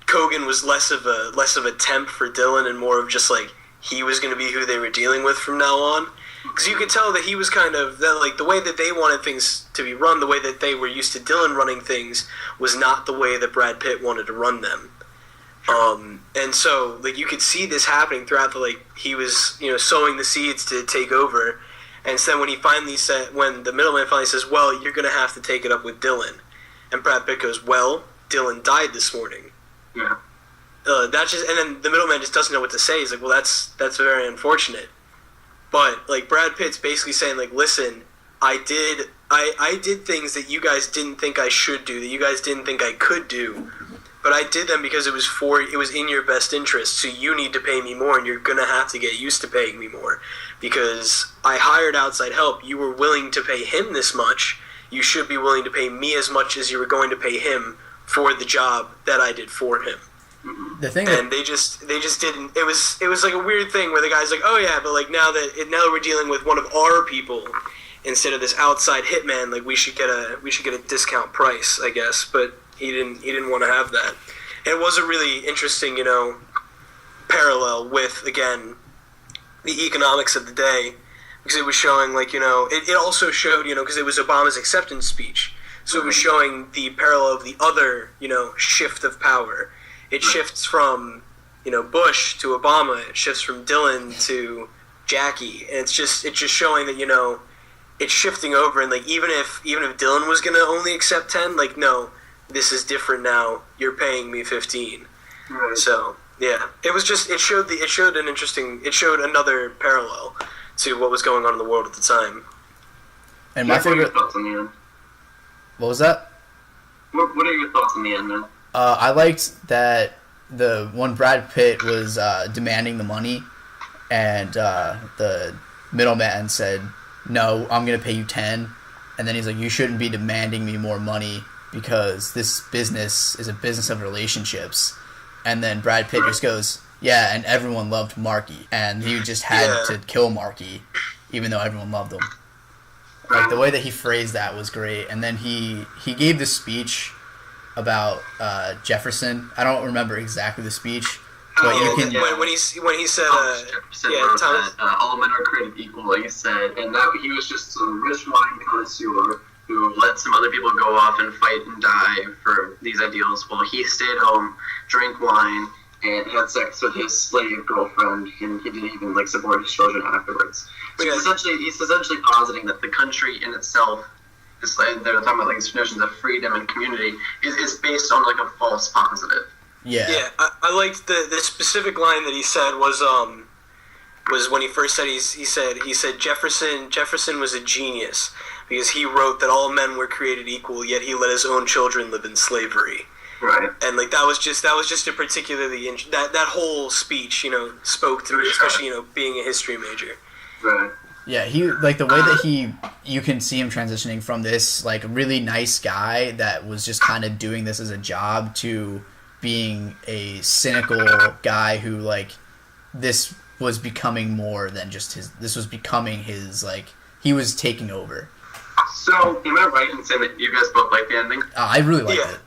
Cogan was less of a temp for Dylan and more of just like he was going to be who they were dealing with from now on. Because you could tell that he was kind of that, like the way that they wanted things to be run, the way that they were used to Dylan running things was not the way that Brad Pitt wanted to run them. And so like you could see this happening throughout he was sowing the seeds to take over, and so when when the middleman finally says, "Well, you're going to have to take it up with Dylan," and Brad Pitt goes, "Well, Dylan died this morning." Yeah. And then the middleman just doesn't know what to say. He's like, "Well, that's very unfortunate." But like Brad Pitt's basically saying like, "Listen, I did things that you guys didn't think I should do, that you guys didn't think I could do, but I did them because it was in your best interest. So you need to pay me more, and you're gonna have to get used to paying me more because I hired outside help. You were willing to pay him this much. You should be willing to pay me as much as you were going to pay him for the job that I did for him." The thing And they just didn't. It was like a weird thing where the guy's like, "Oh yeah, but like now that we're dealing with one of our people instead of this outside hitman, like we should get a discount price, I guess." But he didn't want to have that. And it was a really interesting, parallel with again the economics of the day, because it was showing like it also showed because it was Obama's acceptance speech, so it was showing the parallel of the other shift of power. It shifts from, Bush to Obama. It shifts from Dylan to Jackie, and it's just showing that it's shifting over. And like even if Dylan was gonna only accept 10, like no, this is different now. You're paying me 15. Right. So Yeah, it was just it showed another parallel to what was going on in the world at the time. And my What are your favorite. thoughts on the end? What was that? What are your thoughts on the end, man? I liked that when Brad Pitt was demanding the money, and the middleman said, "No, I'm gonna pay you 10," and then he's like, "You shouldn't be demanding me more money because this business is a business of relationships." And then Brad Pitt just goes, "Yeah," and everyone loved Marky, and he just had to kill Marky, even though everyone loved him. Like, the way that he phrased that was great. And then he gave this speech about Jefferson. I don't remember exactly the speech, but you can. When he said, Thomas, all men are created equal, like he said, and that he was just some rich wine connoisseur who let some other people go off and fight and die for these ideals, while he stayed home, drank wine, and had sex with his slave girlfriend, and he didn't even support his children afterwards. So he's essentially positing that the country in itself, they're talking about these notions of freedom and community, is based on a false positive. Yeah. Yeah, I liked the specific line that he said was when he first said he said Jefferson was a genius because he wrote that all men were created equal, yet he let his own children live in slavery. Right. And that was just a particularly that whole speech, spoke to me, especially being a history major. Right. Yeah, he the way that you can see him transitioning from this really nice guy that was just kind of doing this as a job to being a cynical guy who this was becoming more than just his. This was becoming his he was taking over. So am I right in saying that you guys both liked the ending? I really liked it.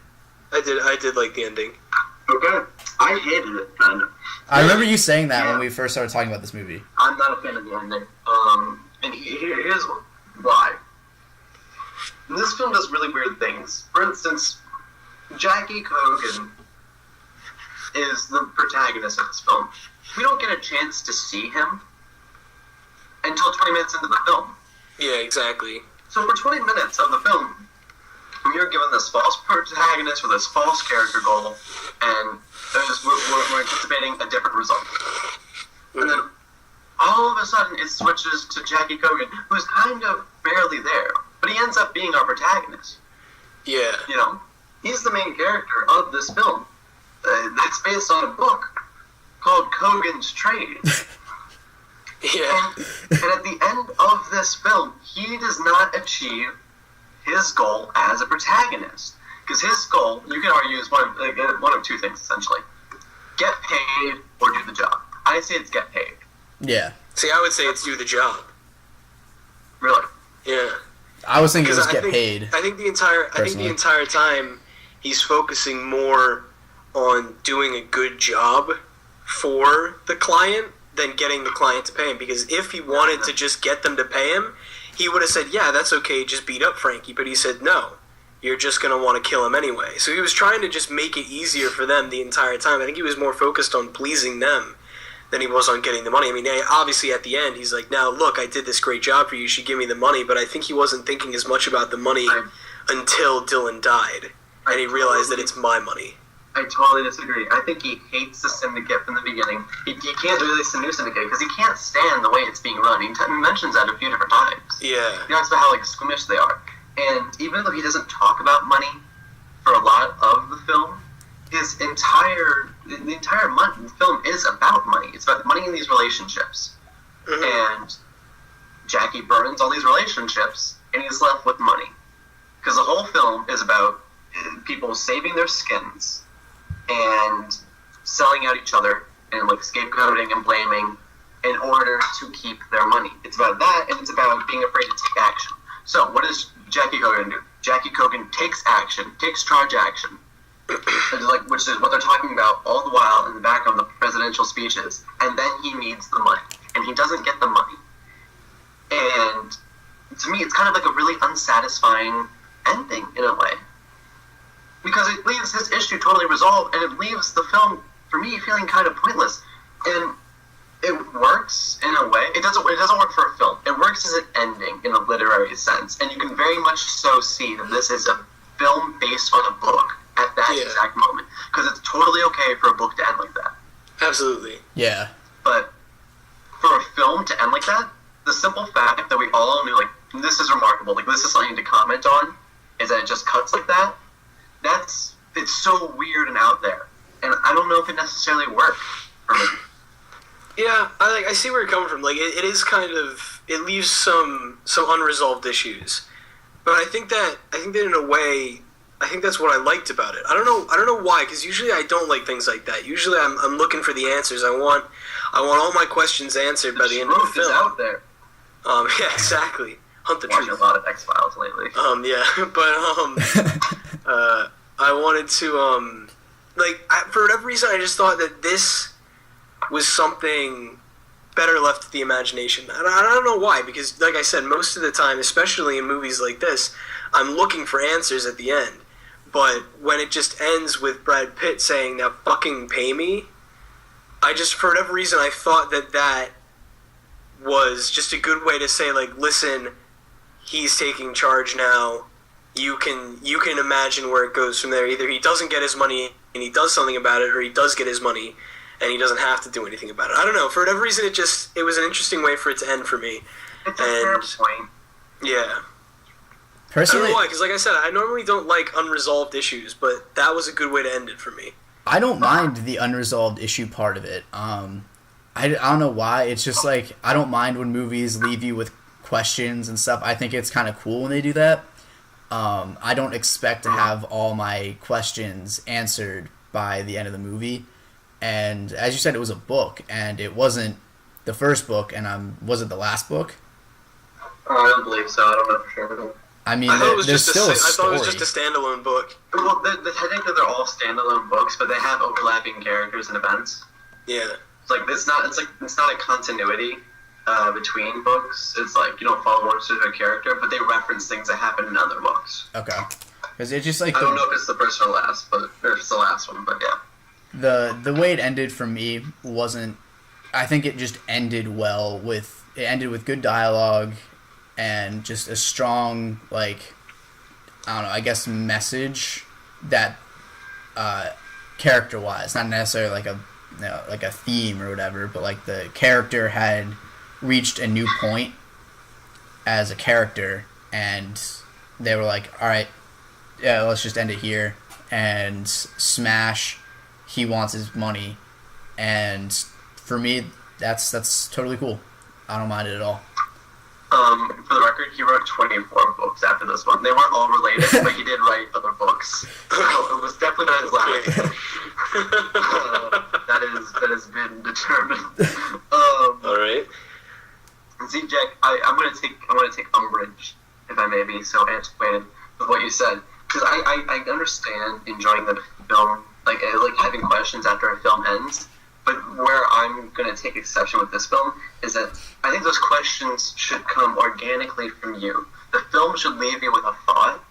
I did like the ending. Okay. I hated it, kind of. I remember you saying that when we first started talking about this movie. I'm not a fan of the ending. And here's why. This film does really weird things. For instance, Jackie Cogan is the protagonist of this film. We don't get a chance to see him until 20 minutes into the film. Yeah, exactly. So for 20 minutes of the film, you're given this false protagonist with this false character goal, and we're anticipating a different result. And then all of a sudden it switches to Jackie Cogan, who's kind of barely there, but he ends up being our protagonist. Yeah. He's the main character of this film. That's based on a book called Cogan's Trade. Yeah. And at the end of this film, he does not achieve his goal as a protagonist. Because his goal, you can argue, is one of two things, essentially. Get paid or do the job. I say it's get paid. Yeah. See, I would say it's do the job. Really? Yeah. I was thinking just get paid. I think the entire time he's focusing more on doing a good job for the client than getting the client to pay him. Because if he wanted to just get them to pay him, he would have said, yeah, that's okay, just beat up Frankie. But he said, no, you're just going to want to kill him anyway. So he was trying to just make it easier for them the entire time. I think he was more focused on pleasing them than he was on getting the money. I mean, obviously at the end, he's like, now, look, I did this great job for you. You should give me the money. But I think he wasn't thinking as much about the money until Dylan died. And he realized that it's my money. I totally disagree. I think he hates the syndicate from the beginning. He can't release the new syndicate because he can't stand the way it's being run. He mentions that a few different times. Yeah. He talks about how squeamish they are. And even though he doesn't talk about money for a lot of the film, the entire film is about money. It's about money in these relationships. Mm-hmm. And Jackie burns all these relationships, and he's left with money. Because the whole film is about people saving their skins and selling out each other and scapegoating and blaming in order to keep their money. It's about that, and it's about being afraid to take action. So what does Jackie Cogan do? Jackie Cogan takes action, takes charge action, which is what they're talking about all the while in the background of the presidential speeches. And then he needs the money, and he doesn't get the money. And to me, it's kind of a really unsatisfying ending in a way, because it leaves his issue totally resolved, and it leaves the film, for me, feeling kind of pointless. And it works in a way. It doesn't work for a film. It works as an ending in a literary sense, and you can very much so see that this is a film based on a book at that exact moment, because it's totally okay for a book to end like that. Absolutely. Yeah. But for a film to end like that, the simple fact that we all knew, like, this is remarkable, like, this is something to comment on, is that it just cuts like that. It's so weird and out there. And I don't know if it necessarily worked for me. Yeah, I see where you're coming from. Like, it is kind of, it leaves some unresolved issues. But I think that in a way, I think that's what I liked about it. I don't know why, because usually I don't like things like that. Usually I'm looking for the answers. I want all my questions answered by the end of the film. Is out there. Yeah, exactly. Hunt the Watching truth. a lot of X-Files lately. Yeah, but I wanted to for whatever reason, I just thought that this was something better left to the imagination. And I don't know why, because like I said, most of the time, especially in movies like this, I'm looking for answers at the end. But when it just ends with Brad Pitt saying, "Now fucking pay me," I just, for whatever reason, I thought that was just a good way to say, like, listen, he's taking charge now. You can imagine where it goes from there. Either he doesn't get his money and he does something about it, or he does get his money and he doesn't have to do anything about it. I don't know. For whatever reason, it was an interesting way for it to end for me. It's a fair point. Yeah. Personally, I don't know why, because like I said, I normally don't like unresolved issues, but that was a good way to end it for me. I don't mind the unresolved issue part of it. I don't know why. It's just like, I don't mind when movies leave you with questions and stuff. I think it's kind of cool when they do that. I don't expect to have all my questions answered by the end of the movie. And as you said, it was a book, and it wasn't the first book, and was it the last book? I don't believe so. I don't know for sure. I mean, I thought it was there's still a I thought story. it was just a standalone book. Well, technically they're all standalone books, but they have overlapping characters and events. Yeah. It's like it's not a continuity between books. It's like you don't follow one specific character, but they reference things that happen in other books. Okay. Because it's just like... I don't know if it's the first or last, but or it's the last one, but yeah. The way it ended for me wasn't... I think it just ended well with... It ended with good dialogue and just a strong, like, I don't know, I guess message that character-wise, not necessarily like a theme or whatever, but like the character had reached a new point as a character, and they were like, all right, yeah, let's just end it here. And Smash, he wants his money, and for me, that's totally cool. I don't mind it at all. For the record, he wrote 24 books after this one. They weren't all related, but he did write other books. So it was definitely not his last. That has been determined. All right. See, Jack, I'm gonna take umbrage, if I may be so antiquated, with what you said, because I understand enjoying the film, like having questions after a film ends. But where I'm going to take exception with this film is that I think those questions should come organically from you. The film should leave you with a thought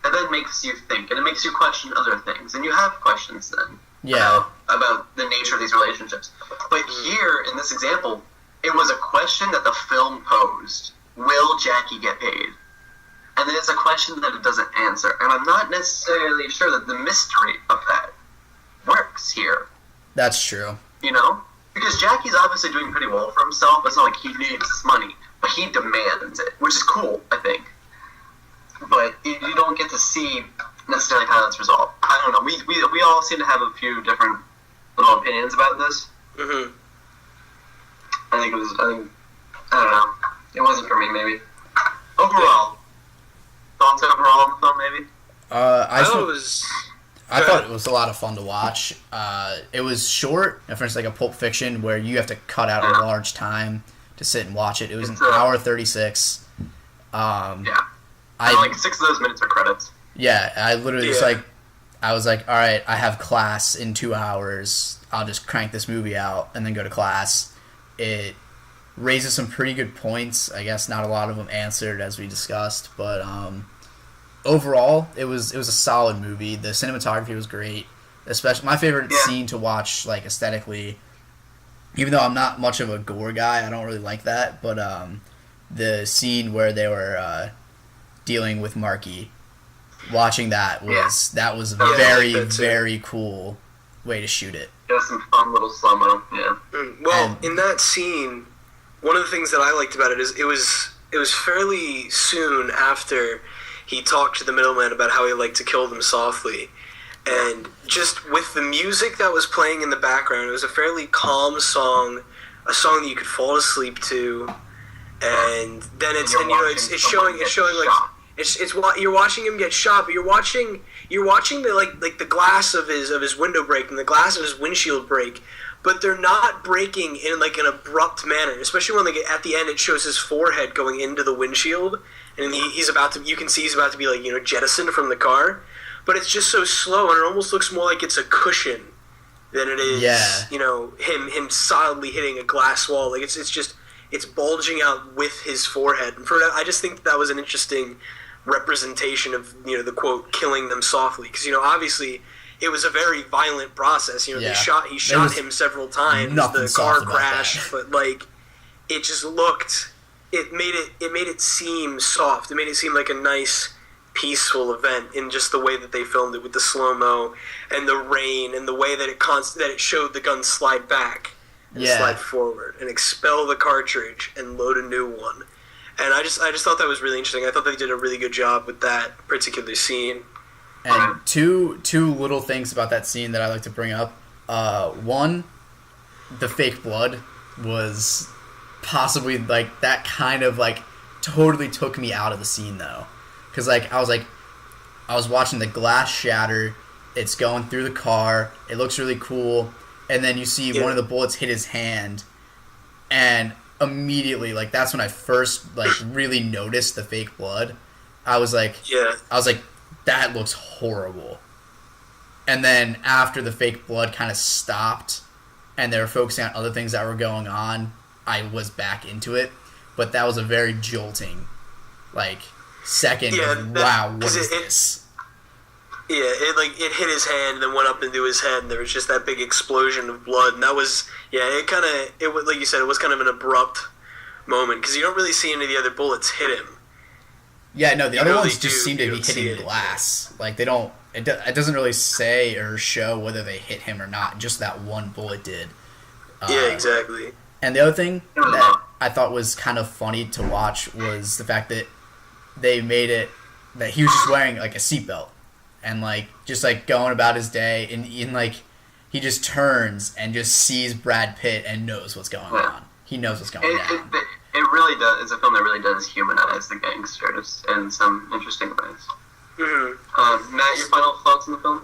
that then makes you think, and it makes you question other things. And you have questions then about the nature of these relationships. But here, in this example, it was a question that the film posed. Will Jackie get paid? And then it's a question that it doesn't answer. And I'm not necessarily sure that the mystery of that works here. That's true. You know? Because Jackie's obviously doing pretty well for himself. It's not like he needs this money, but he demands it, which is cool, I think. But you don't get to see necessarily how that's resolved. I don't know. We all seem to have a few different little opinions about this. Mm-hmm. I don't know. It wasn't for me, maybe. Overall. Thoughts overall on the film, maybe? I thought it Good. was a lot of fun to watch. It was short, for instance, like a Pulp Fiction, where you have to cut out a large time to sit and watch it. It was an hour 36. Yeah. Like 6 of those minutes are credits. Yeah, I literally just I was like, all right, I have class in 2 hours. I'll just crank this movie out and then go to class. It raises some pretty good points. I guess not a lot of them answered, as we discussed, but overall, it was a solid movie. The cinematography was great. Especially my favorite scene to watch, like, aesthetically, even though I'm not much of a gore guy, I don't really like that, but the scene where they were dealing with Marky, watching that was a very, very cool way to shoot it. Got some fun little slow-mo, yeah. Well, in that scene, one of the things that I liked about it is it was fairly soon after he talked to the middleman about how he liked to kill them softly. And just with the music that was playing in the background, it was a fairly calm song, a song that you could fall asleep to. And then it's showing like you're watching him get shot, but you're watching the glass of his window break and the glass of his windshield break, but they're not breaking in like an abrupt manner. Especially when at the end it shows his forehead going into the windshield, and you can see he's about to be like jettisoned from the car, but it's just so slow and it almost looks more like it's a cushion than it is him solidly hitting a glass wall. Like it's bulging out with his forehead. And I just think that was an interesting representation of the quote killing them softly, because obviously it was a very violent process. He shot him several times. The car crashed, but like it just looked. It made it seem soft. It made it seem like a nice, peaceful event in just the way that they filmed it with the slow mo and the rain and the way that it showed the gun slide back and slide forward and expel the cartridge and load a new one. And I just thought that was really interesting. I thought they did a really good job with that particular scene. And two little things about that scene that I like to bring up. One, the fake blood was possibly like that kind of like totally took me out of the scene though, because like I was watching the glass shatter. It's going through the car. It looks really cool, and then you see one of the bullets hit his hand, and immediately like that's when I first like really noticed the fake blood. I was like, that looks horrible. And then after the fake blood kind of stopped and they were focusing on other things that were going on, I was back into it. But that was a very jolting like second of, wow, what is this? Yeah, it hit his hand and then went up into his head, and there was just that big explosion of blood, and that was it was like you said, it was kind of an abrupt moment because you don't really see any of the other bullets hit him. Yeah, no, the other ones just seem to be hitting glass. Like they don't. It doesn't really say or show whether they hit him or not. Just that one bullet did. Yeah, exactly. And the other thing that I thought was kind of funny to watch was the fact that they made it that he was just wearing like a seatbelt and like just like going about his day, and like he just turns and just sees Brad Pitt and knows what's going on. He knows what's going on. It really does. It's a film that really does humanize the gangsters in some interesting ways. Mm-hmm. Matt, your final thoughts on the film?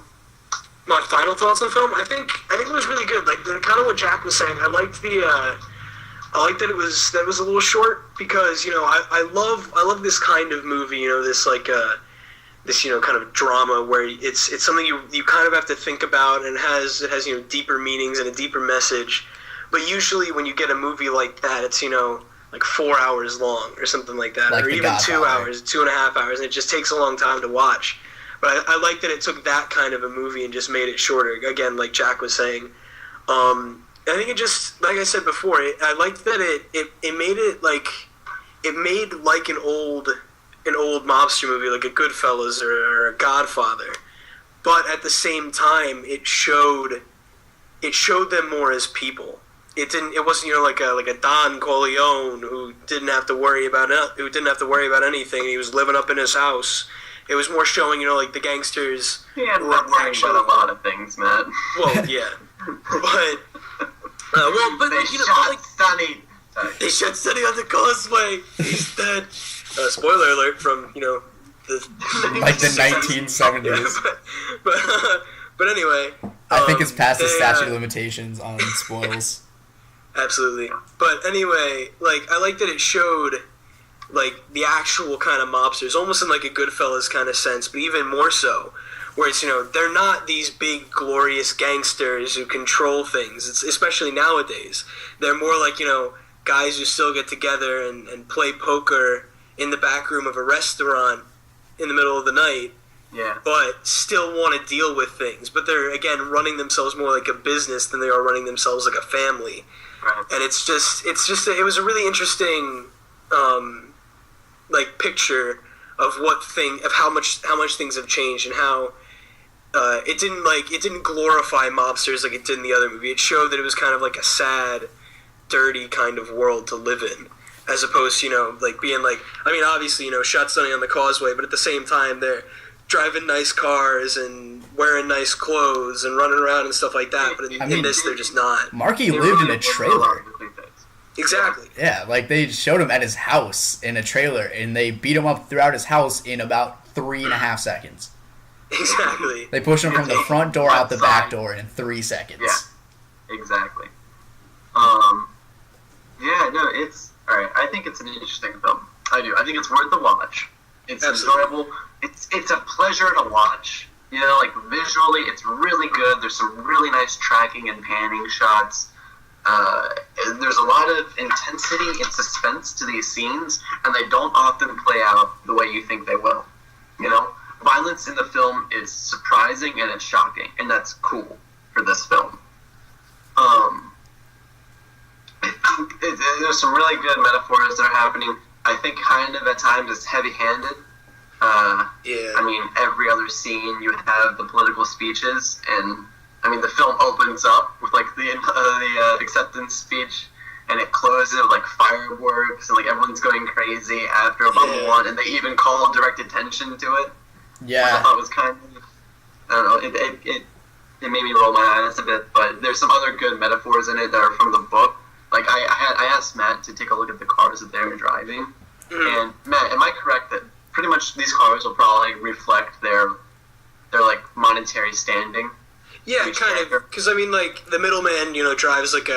My final thoughts on the film? I think it was really good. Like kind of what Jack was saying. I liked that it was a little short because I love this kind of movie. This like this kind of drama where it's something you kind of have to think about, and it has deeper meanings and a deeper message. But usually when you get a movie like that, it's like 4 hours long or something like that, or even 2 hours, 2.5 hours, and it just takes a long time to watch. But I like that it took that kind of a movie and just made it shorter. Again, like Jack was saying, I think it just, like I said before, I liked that it made like an old mobster movie, like a Goodfellas or a Godfather, but at the same time, it showed them more as people. It wasn't like a Don Corleone who didn't have to worry about anything. He was living up in his house. It was more showing like the gangsters. Yeah, not worrying about a lot of things, Matt. Well, yeah, but they shot Sonny. They shot Sonny on the causeway. He's dead. Spoiler alert from the 1970s. Yeah, but anyway, I think it's past the statute of limitations on spoils. Absolutely. But anyway, like I like that it showed like the actual kind of mobsters, almost in like a Goodfellas kind of sense, but even more so, where it's they're not these big glorious gangsters who control things. It's especially nowadays. They're more like guys who still get together and play poker in the back room of a restaurant in the middle of the night. Yeah. But still want to deal with things. But they're, again, running themselves more like a business than they are running themselves like a family. Right. And it was a really interesting, like, picture of how much things have changed and how it didn't glorify mobsters like it did in the other movie. It showed that it was kind of like a sad, dirty kind of world to live in, as opposed to, like being like, I mean, obviously, shots on the causeway, but at the same time they're driving nice cars and wearing nice clothes and running around and stuff like that. But in this, they're just not. Marky lived in a trailer. Exactly. Yeah, like they showed him at his house in a trailer, and they beat him up throughout his house in about 3.5 seconds. Exactly. They pushed him from the front door out the back door in 3 seconds. Yeah, exactly. It's alright. I think it's an interesting film. I do. I think it's worth the watch. It's enjoyable. It's a pleasure to watch. Like visually, it's really good. There's some really nice tracking and panning shots. There's a lot of intensity and suspense to these scenes, and they don't often play out the way you think they will. Violence in the film is surprising and it's shocking, and that's cool for this film. There's some really good metaphors that are happening. I think kind of at times it's heavy-handed. I mean, every other scene you have the political speeches, and I mean the film opens up with like the acceptance speech, and it closes with like fireworks, and like everyone's going crazy after Obama won, and they even call direct attention to it. Yeah, which I thought was kind of, I don't know, it made me roll my eyes a bit, but there's some other good metaphors in it that are from the book. Like I asked Matt to take a look at the cars that they were driving, and Matt, am I correct that pretty much these cars will probably reflect their like monetary standing? Yeah, kind of, because I mean, like the middleman, drives like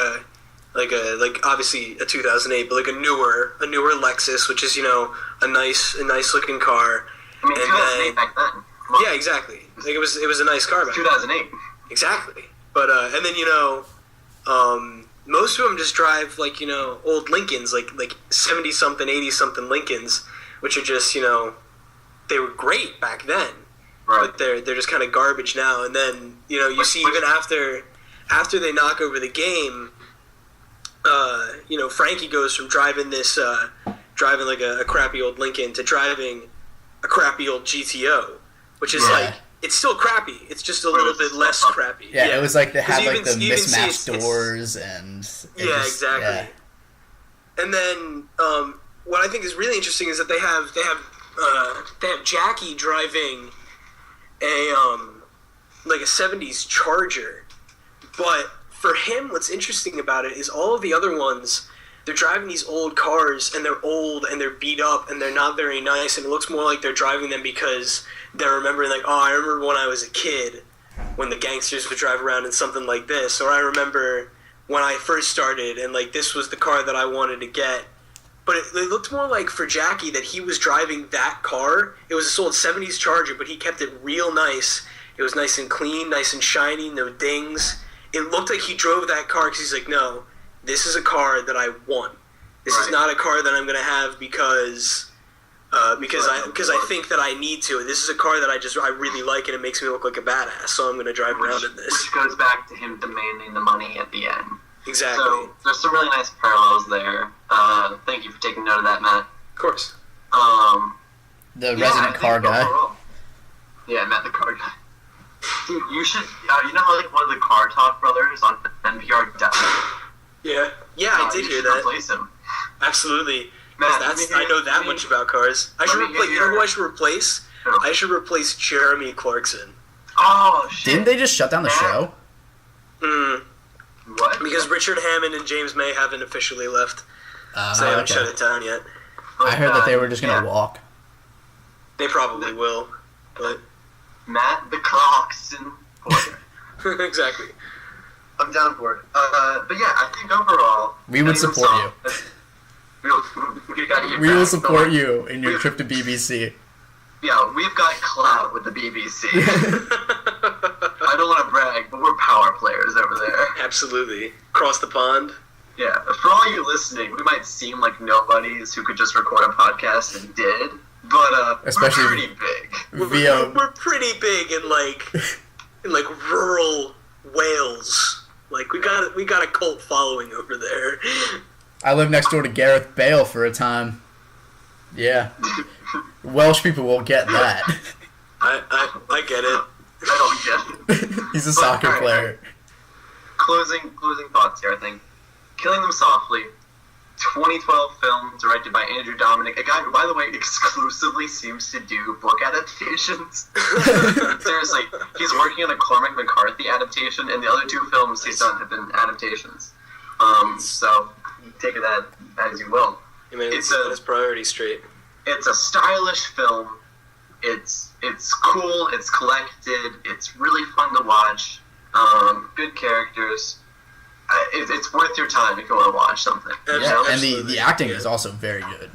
obviously a 2008, but like a newer Lexus, which is a nice looking car. I mean, 2008 back then. Yeah, exactly. Like it was a nice car back 2008. Exactly. But and then most of them just drive like old Lincolns, like 70-something, 80-something Lincolns, which are just they were great back then. Right. But they're just kind of garbage now. And then you see even after they knock over the game, Frankie goes from driving like a crappy old Lincoln to driving a crappy old GTO, which is like, it's still crappy. It's just a little bit less crappy. Yeah, it was like they had like the mismatched doors and... exactly. Yeah. And then what I think is really interesting is that they have Jackie driving a 70s Charger, but for him, what's interesting about it is all of the other ones, they're driving these old cars, and they're old, and they're beat up, and they're not very nice, and it looks more like they're driving them because they're remembering, like, oh, I remember when I was a kid, when the gangsters would drive around in something like this, or I remember when I first started, and, like, this was the car that I wanted to get. But it looked more like for Jackie that he was driving that car. It was this old 70s Charger, but he kept it real nice. It was nice and clean, nice and shiny, no dings. It looked like he drove that car because he's like, no, this is a car that I want. This is not a car that I'm going to have because I think that I need to. This is a car that I really like, and it makes me look like a badass, so I'm going to drive around in this. Which goes back to him demanding the money at the end. Exactly. So there's some really nice parallels there. Thank you for taking note of that, Matt. Of course. The resident car guy. Overall, Matt the car guy. Dude, you should. You know how like one of the Car Talk brothers on NPR died? Yeah, I did hear that. Replace him. Absolutely. Matt, I know that much about cars. I should replace. You know who I should replace? I should replace Jeremy Clarkson. Oh shit! Didn't they just shut down the show? What? Because Richard Hammond and James May haven't officially left, so they haven't shut it down yet. I heard that they were just gonna walk. They probably will, but Matt the Clarkson. Exactly. I'm down for it. But yeah, I think overall we would support you. We will support you in your trip to BBC. Yeah, we've got clout with the BBC. I don't want to brag, but we're power players over there. Absolutely. Across the pond. Yeah, for all you listening, we might seem like nobodies who could just record a podcast and did, but especially we're pretty big. We're pretty big in rural Wales. Like we got a cult following over there. I lived next door to Gareth Bale for a time. Yeah. Welsh people will get that. I get it. I don't get it. He's a But, soccer alright, player. Closing thoughts here, I think. Killing Them Softly, 2012 film directed by Andrew Dominic, a guy who, by the way, exclusively seems to do book adaptations. Seriously, he's working on a Cormac McCarthy adaptation, and the other two films he's done have been adaptations. So take that as you will. I mean, it's his priorities straight. It's a stylish film. It's cool. It's collected. It's really fun to watch. Good characters. It's worth your time if you want to watch something. Yeah, and the acting is also very good.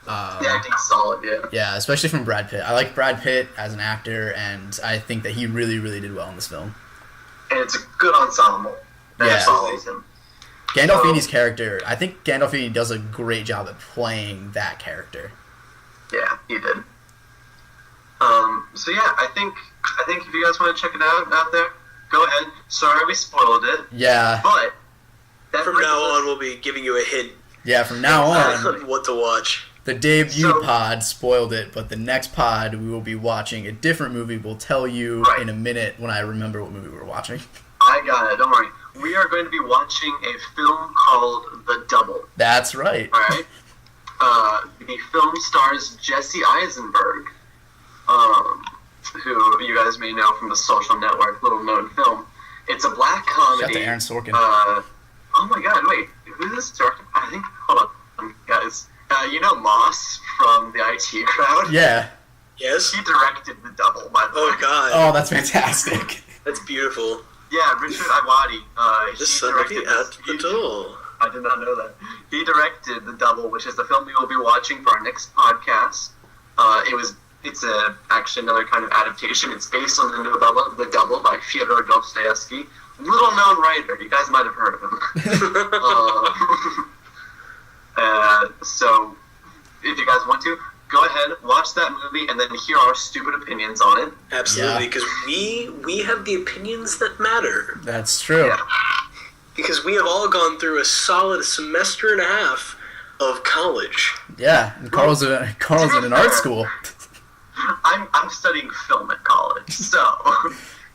The acting's solid, yeah. Yeah, especially from Brad Pitt. I like Brad Pitt as an actor, and I think that he really, really did well in this film. And it's a good ensemble. Yeah. Follows him. Gandolfini's character, I think Gandolfini does a great job at playing that character. Yeah, he did. So yeah, I think if you guys want to check it out there, go ahead. Sorry we spoiled it. Yeah. But from now on, we'll be giving you a hint. Yeah, from now on, what to watch. The debut pod spoiled it, but the next pod we will be watching a different movie. We'll tell you in a minute when I remember what movie we're watching. I got it. Don't worry. We are going to be watching a film called The Double. That's right. All right. The film stars Jesse Eisenberg, who you guys may know from The Social Network, little-known film. It's a black comedy. Shout to Aaron Sorkin. Oh my God! Wait, who's this director? I think. Hold on, guys. You know Moss from the IT Crowd? Yeah. Yes. He directed The Double. By the way. Oh God. Oh, that's fantastic. That's beautiful. Yeah, Richard Iwadi. The son of the at the door. I did not know that. He directed The Double, which is the film we will be watching for our next podcast. It's actually another kind of adaptation. It's based on the novella The Double by Fyodor Dostoevsky. Little known writer. You guys might have heard of him. So, if you guys want to, go ahead, watch that movie, and then hear our stupid opinions on it. Absolutely, because we have the opinions that matter. That's true. Yeah. Because we have all gone through a solid semester and a half of college. Yeah, and Carl's in an art school. I'm studying film at college, so...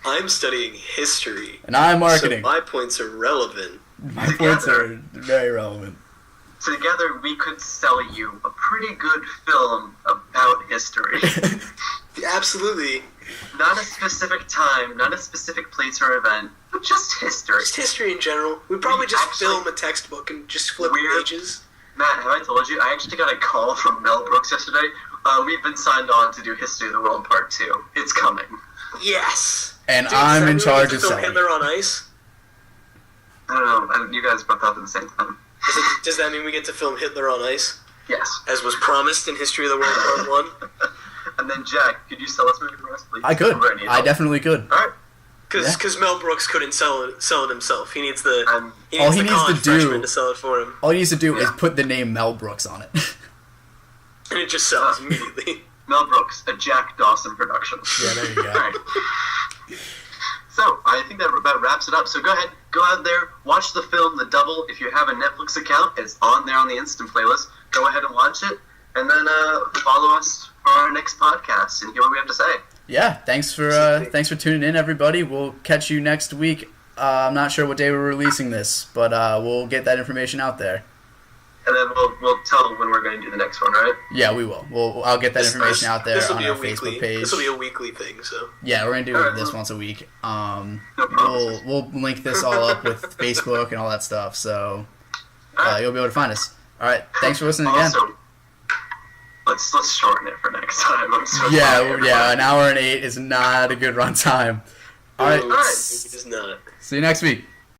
I'm studying history. And I'm marketing. So my points are relevant. My points are very relevant. Together, we could sell you a pretty good film about history. Absolutely. Not a specific time, not a specific place or event, but just history. Just history in general. We'd probably just film a textbook and just flip pages. Matt, have I told you? I actually got a call from Mel Brooks yesterday. We've been signed on to do History of the World Part 2. It's coming. Yes! And I'm in charge of selling. Hitler on Ice? I don't know. You guys both out at the same time. Does that mean we get to film Hitler on Ice? Yes. As was promised in History of the World Part 1? And then, Jack, could you sell this movie for us, please? I could. I definitely could. All right. Because Mel Brooks couldn't sell it himself. He needs the all he needs to do to sell it for him. All he needs to do is put the name Mel Brooks on it. And it just sells immediately. Mel Brooks, a Jack Dawson production. Yeah, there you go. All right. So, I think that wraps it up. So go ahead, go out there, watch the film The Double. If you have a Netflix account, it's on there on the instant playlist. Go ahead and watch it, and then follow us for our next podcast and hear what we have to say. Yeah, thanks for tuning in, everybody. We'll catch you next week. I'm not sure what day we're releasing this, but we'll get that information out there. And then we'll tell when we're going to do the next one, right? Yeah, we will. I'll get that information out there on our Facebook page. This will be a weekly thing, so. Yeah, we're gonna do this once a week. We'll link this all up with Facebook and all that stuff, so you'll be able to find us. All right, thanks for listening again. Also, let's shorten it for next time. I'm so tired. An hour and 8 is not a good run time. All right. It is not. See you next week.